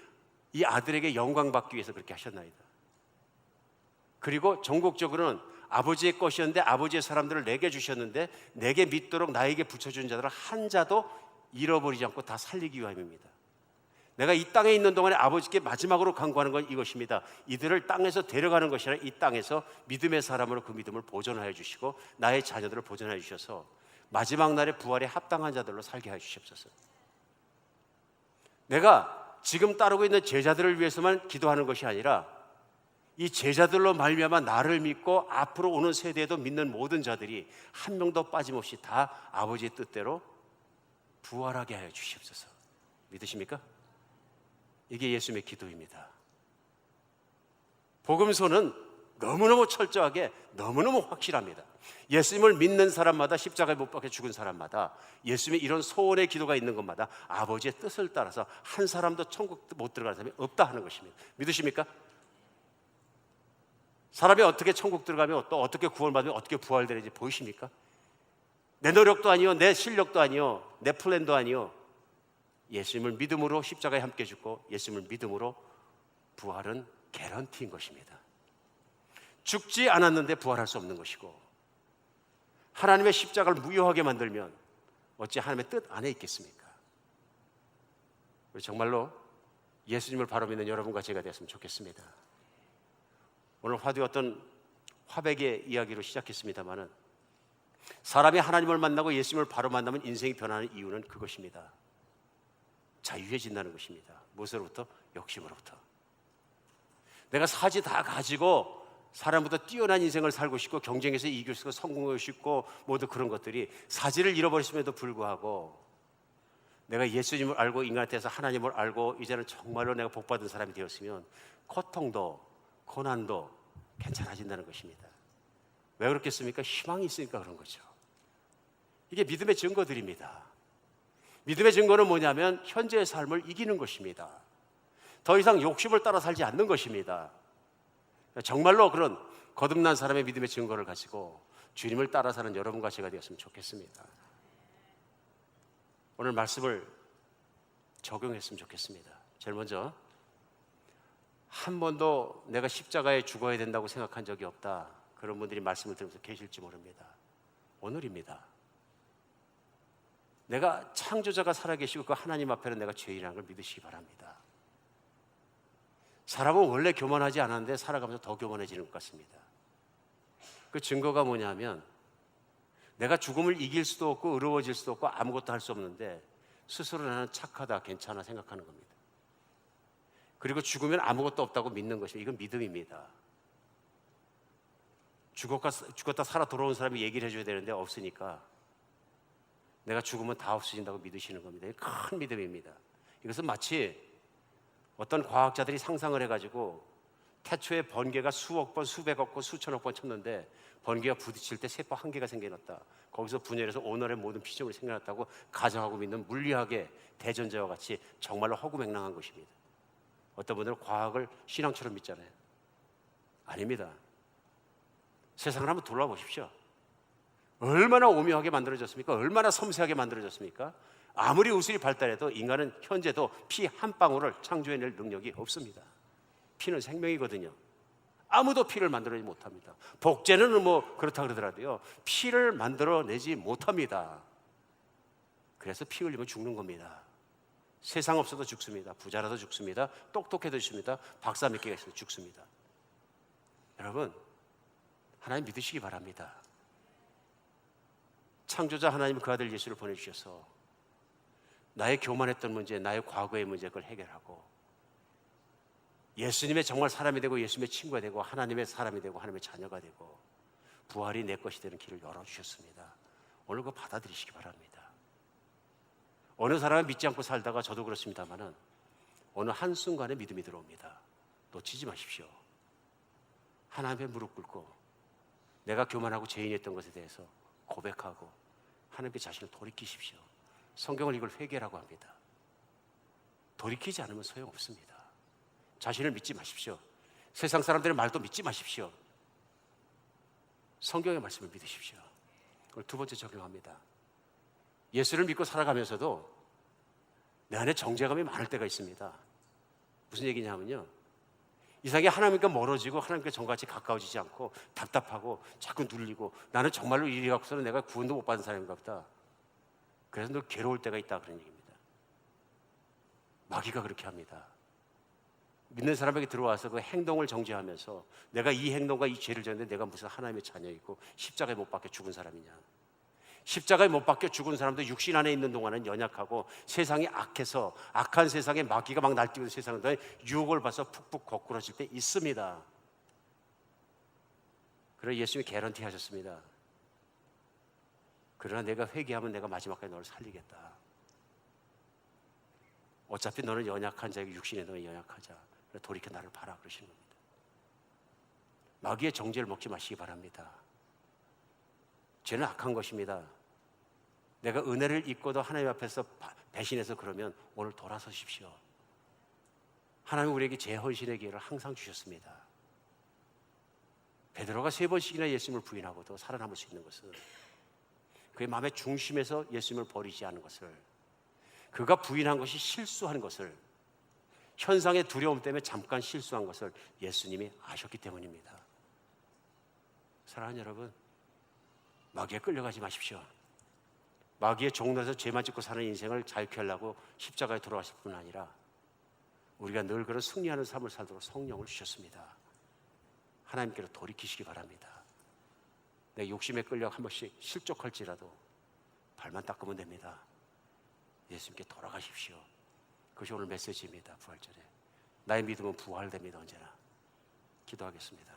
이 아들에게 영광 받기 위해서 그렇게 하셨나이다. 그리고 전국적으로는 아버지의 것이었는데 아버지의 사람들을 내게 주셨는데 내게 믿도록 나에게 붙여준 자들을 한 자도 잃어버리지 않고 다 살리기 위함입니다. 내가 이 땅에 있는 동안에 아버지께 마지막으로 간구하는 건 이것입니다. 이들을 땅에서 데려가는 것이 아니라 이 땅에서 믿음의 사람으로 그 믿음을 보존하여 주시고 나의 자녀들을 보존하여 주셔서 마지막 날에 부활에 합당한 자들로 살게 하여 주시옵소서. 내가 지금 따르고 있는 제자들을 위해서만 기도하는 것이 아니라 이 제자들로 말미암아 나를 믿고 앞으로 오는 세대에도 믿는 모든 자들이 한 명도 빠짐없이 다 아버지의 뜻대로 부활하게 하여 주시옵소서. 믿으십니까? 이게 예수님의 기도입니다. 복음서는 너무너무 철저하게 너무너무 확실합니다. 예수님을 믿는 사람마다, 십자가에 못 박혀 죽은 사람마다, 예수님의 이런 소원의 기도가 있는 것마다 아버지의 뜻을 따라서 한 사람도 천국 못 들어가는 사람이 없다 하는 것입니다. 믿으십니까? 사람이 어떻게 천국 들어가면 또 어떻게 구원받으면 어떻게 부활되는지 보이십니까? 내 노력도 아니요, 내 실력도 아니요, 내 플랜도 아니요, 예수님을 믿음으로 십자가에 함께 죽고 예수님을 믿음으로 부활은 개런티인 것입니다. 죽지 않았는데 부활할 수 없는 것이고, 하나님의 십자가를 무효하게 만들면 어찌 하나님의 뜻 안에 있겠습니까? 우리 정말로 예수님을 바로 믿는 여러분과 제가 되었으면 좋겠습니다. 오늘 화두의 어떤 화백의 이야기로 시작했습니다마는 사람이 하나님을 만나고 예수님을 바로 만나면 인생이 변하는 이유는 그것입니다. 자유해진다는 것입니다. 무엇으로부터? 욕심으로부터. 내가 사지 다 가지고 사람보다 뛰어난 인생을 살고 싶고 경쟁에서 이길 수 있고 성공하고 싶고 모두 그런 것들이 사지를 잃어버렸음에도 불구하고 내가 예수님을 알고 인간한테서 하나님을 알고 이제는 정말로 내가 복받은 사람이 되었으면 고통도 고난도 괜찮아진다는 것입니다. 왜 그렇겠습니까? 희망이 있으니까 그런 거죠. 이게 믿음의 증거들입니다. 믿음의 증거는 뭐냐면 현재의 삶을 이기는 것입니다. 더 이상 욕심을 따라 살지 않는 것입니다. 정말로 그런 거듭난 사람의 믿음의 증거를 가지고 주님을 따라 사는 여러분과 제가 되었으면 좋겠습니다. 오늘 말씀을 적용했으면 좋겠습니다. 제일 먼저, 한 번도 내가 십자가에 죽어야 된다고 생각한 적이 없다, 그런 분들이 말씀을 들으면서 계실지 모릅니다. 오늘입니다. 내가 창조자가 살아계시고 그 하나님 앞에는 내가 죄인이라는 걸 믿으시기 바랍니다. 사람은 원래 교만하지 않았는데 살아가면서 더 교만해지는 것 같습니다. 그 증거가 뭐냐면, 내가 죽음을 이길 수도 없고 의로워질 수도 없고 아무것도 할 수 없는데 스스로 나는 착하다, 괜찮아 생각하는 겁니다. 그리고 죽으면 아무것도 없다고 믿는 것이, 이건 믿음입니다. 죽었다 살아 돌아온 사람이 얘기를 해줘야 되는데 없으니까 내가 죽으면 다 없어진다고 믿으시는 겁니다. 큰 믿음입니다. 이것은 마치 어떤 과학자들이 상상을 해가지고 태초에 번개가 수억 번, 수백억 번, 수천억 번 쳤는데 번개가 부딪힐 때 세포 한 개가 생겨났다, 거기서 분열해서 오늘의 모든 피조물이 생겨났다고 가정하고 믿는 물리학의 대전제와 같이 정말로 허구맹랑한 것입니다. 어떤 분들은 과학을 신앙처럼 믿잖아요. 아닙니다. 세상을 한번 돌아보십시오. 얼마나 오묘하게 만들어졌습니까? 얼마나 섬세하게 만들어졌습니까? 아무리 의술이 발달해도 인간은 현재도 피 한 방울을 창조해낼 능력이 없습니다. 피는 생명이거든요. 아무도 피를 만들어내지 못합니다. 복제는 뭐 그렇다 그러더라도요, 피를 만들어내지 못합니다. 그래서 피 흘리면 죽는 겁니다. 세상 없어도 죽습니다. 부자라도 죽습니다. 똑똑해도 죽습니다. 박사 몇 개가 있어도 죽습니다. 여러분, 하나님 믿으시기 바랍니다. 창조자 하나님 그 아들 예수를 보내주셔서 나의 교만했던 문제, 나의 과거의 문제, 그걸 해결하고 예수님의 정말 사람이 되고 예수님의 친구가 되고 하나님의 사람이 되고 하나님의 자녀가 되고 부활이 내 것이 되는 길을 열어주셨습니다. 오늘 그거 받아들이시기 바랍니다. 어느 사람은 믿지 않고 살다가, 저도 그렇습니다만은 어느 한순간에 믿음이 들어옵니다. 놓치지 마십시오. 하나님 앞에 무릎 꿇고 내가 교만하고 죄인이었던 것에 대해서 고백하고 하나님께 자신을 돌이키십시오. 성경을 이걸 회개라고 합니다. 돌이키지 않으면 소용없습니다. 자신을 믿지 마십시오. 세상 사람들의 말도 믿지 마십시오. 성경의 말씀을 믿으십시오. 그걸 두 번째 적용합니다. 예수를 믿고 살아가면서도 내 안에 정죄감이 많을 때가 있습니다. 무슨 얘기냐면요, 이상하게 하나님과 멀어지고 하나님께 정같이 가까워지지 않고 답답하고 자꾸 눌리고, 나는 정말로 이리 갖고서는 내가 구원도 못 받은 사람인가 보다, 그래서 너 괴로울 때가 있다, 그런 얘기입니다. 마귀가 그렇게 합니다. 믿는 사람에게 들어와서 그 행동을 정죄하면서 내가 이 행동과 이 죄를 졌는데 내가 무슨 하나님의 자녀이고 십자가에 못 박혀 죽은 사람이냐. 십자가에 못 박혀 죽은 사람도 육신 안에 있는 동안은 연약하고 세상이 악해서, 악한 세상에 마귀가 막 날뛰는 세상은 유혹을 받아서 푹푹 거꾸러질 때 있습니다. 그래서 예수님이 개런티 하셨습니다. 그러나 내가 회개하면 내가 마지막까지 너를 살리겠다. 어차피 너는 연약한 자이고 육신에 너는 연약하자. 돌이켜 나를 봐라, 그러시는 겁니다. 마귀의 정죄를 먹지 마시기 바랍니다. 죄는 악한 것입니다. 내가 은혜를 입고도 하나님 앞에서 배신해서 그러면 오늘 돌아서십시오. 하나님은 우리에게 재헌신의 기회를 항상 주셨습니다. 베드로가 3번씩이나 예수님을 부인하고도 살아남을 수 있는 것은 그의 마음의 중심에서 예수님을 버리지 않은 것을, 그가 부인한 것이 실수한 것을, 현상의 두려움 때문에 잠깐 실수한 것을 예수님이 아셨기 때문입니다. 사랑하는 여러분, 마귀에 끌려가지 마십시오. 마귀의 종로에서 죄만 짓고 사는 인생을 자유케 하려고 십자가에 돌아가실 뿐 아니라 우리가 늘 그런 승리하는 삶을 살도록 성령을 주셨습니다. 하나님께로 돌이키시기 바랍니다. 내 욕심에 끌려 한 번씩 실족할지라도 발만 닦으면 됩니다. 예수님께 돌아가십시오. 그것이 오늘 메시지입니다. 부활절에 나의 믿음은 부활됩니다. 언제나. 기도하겠습니다.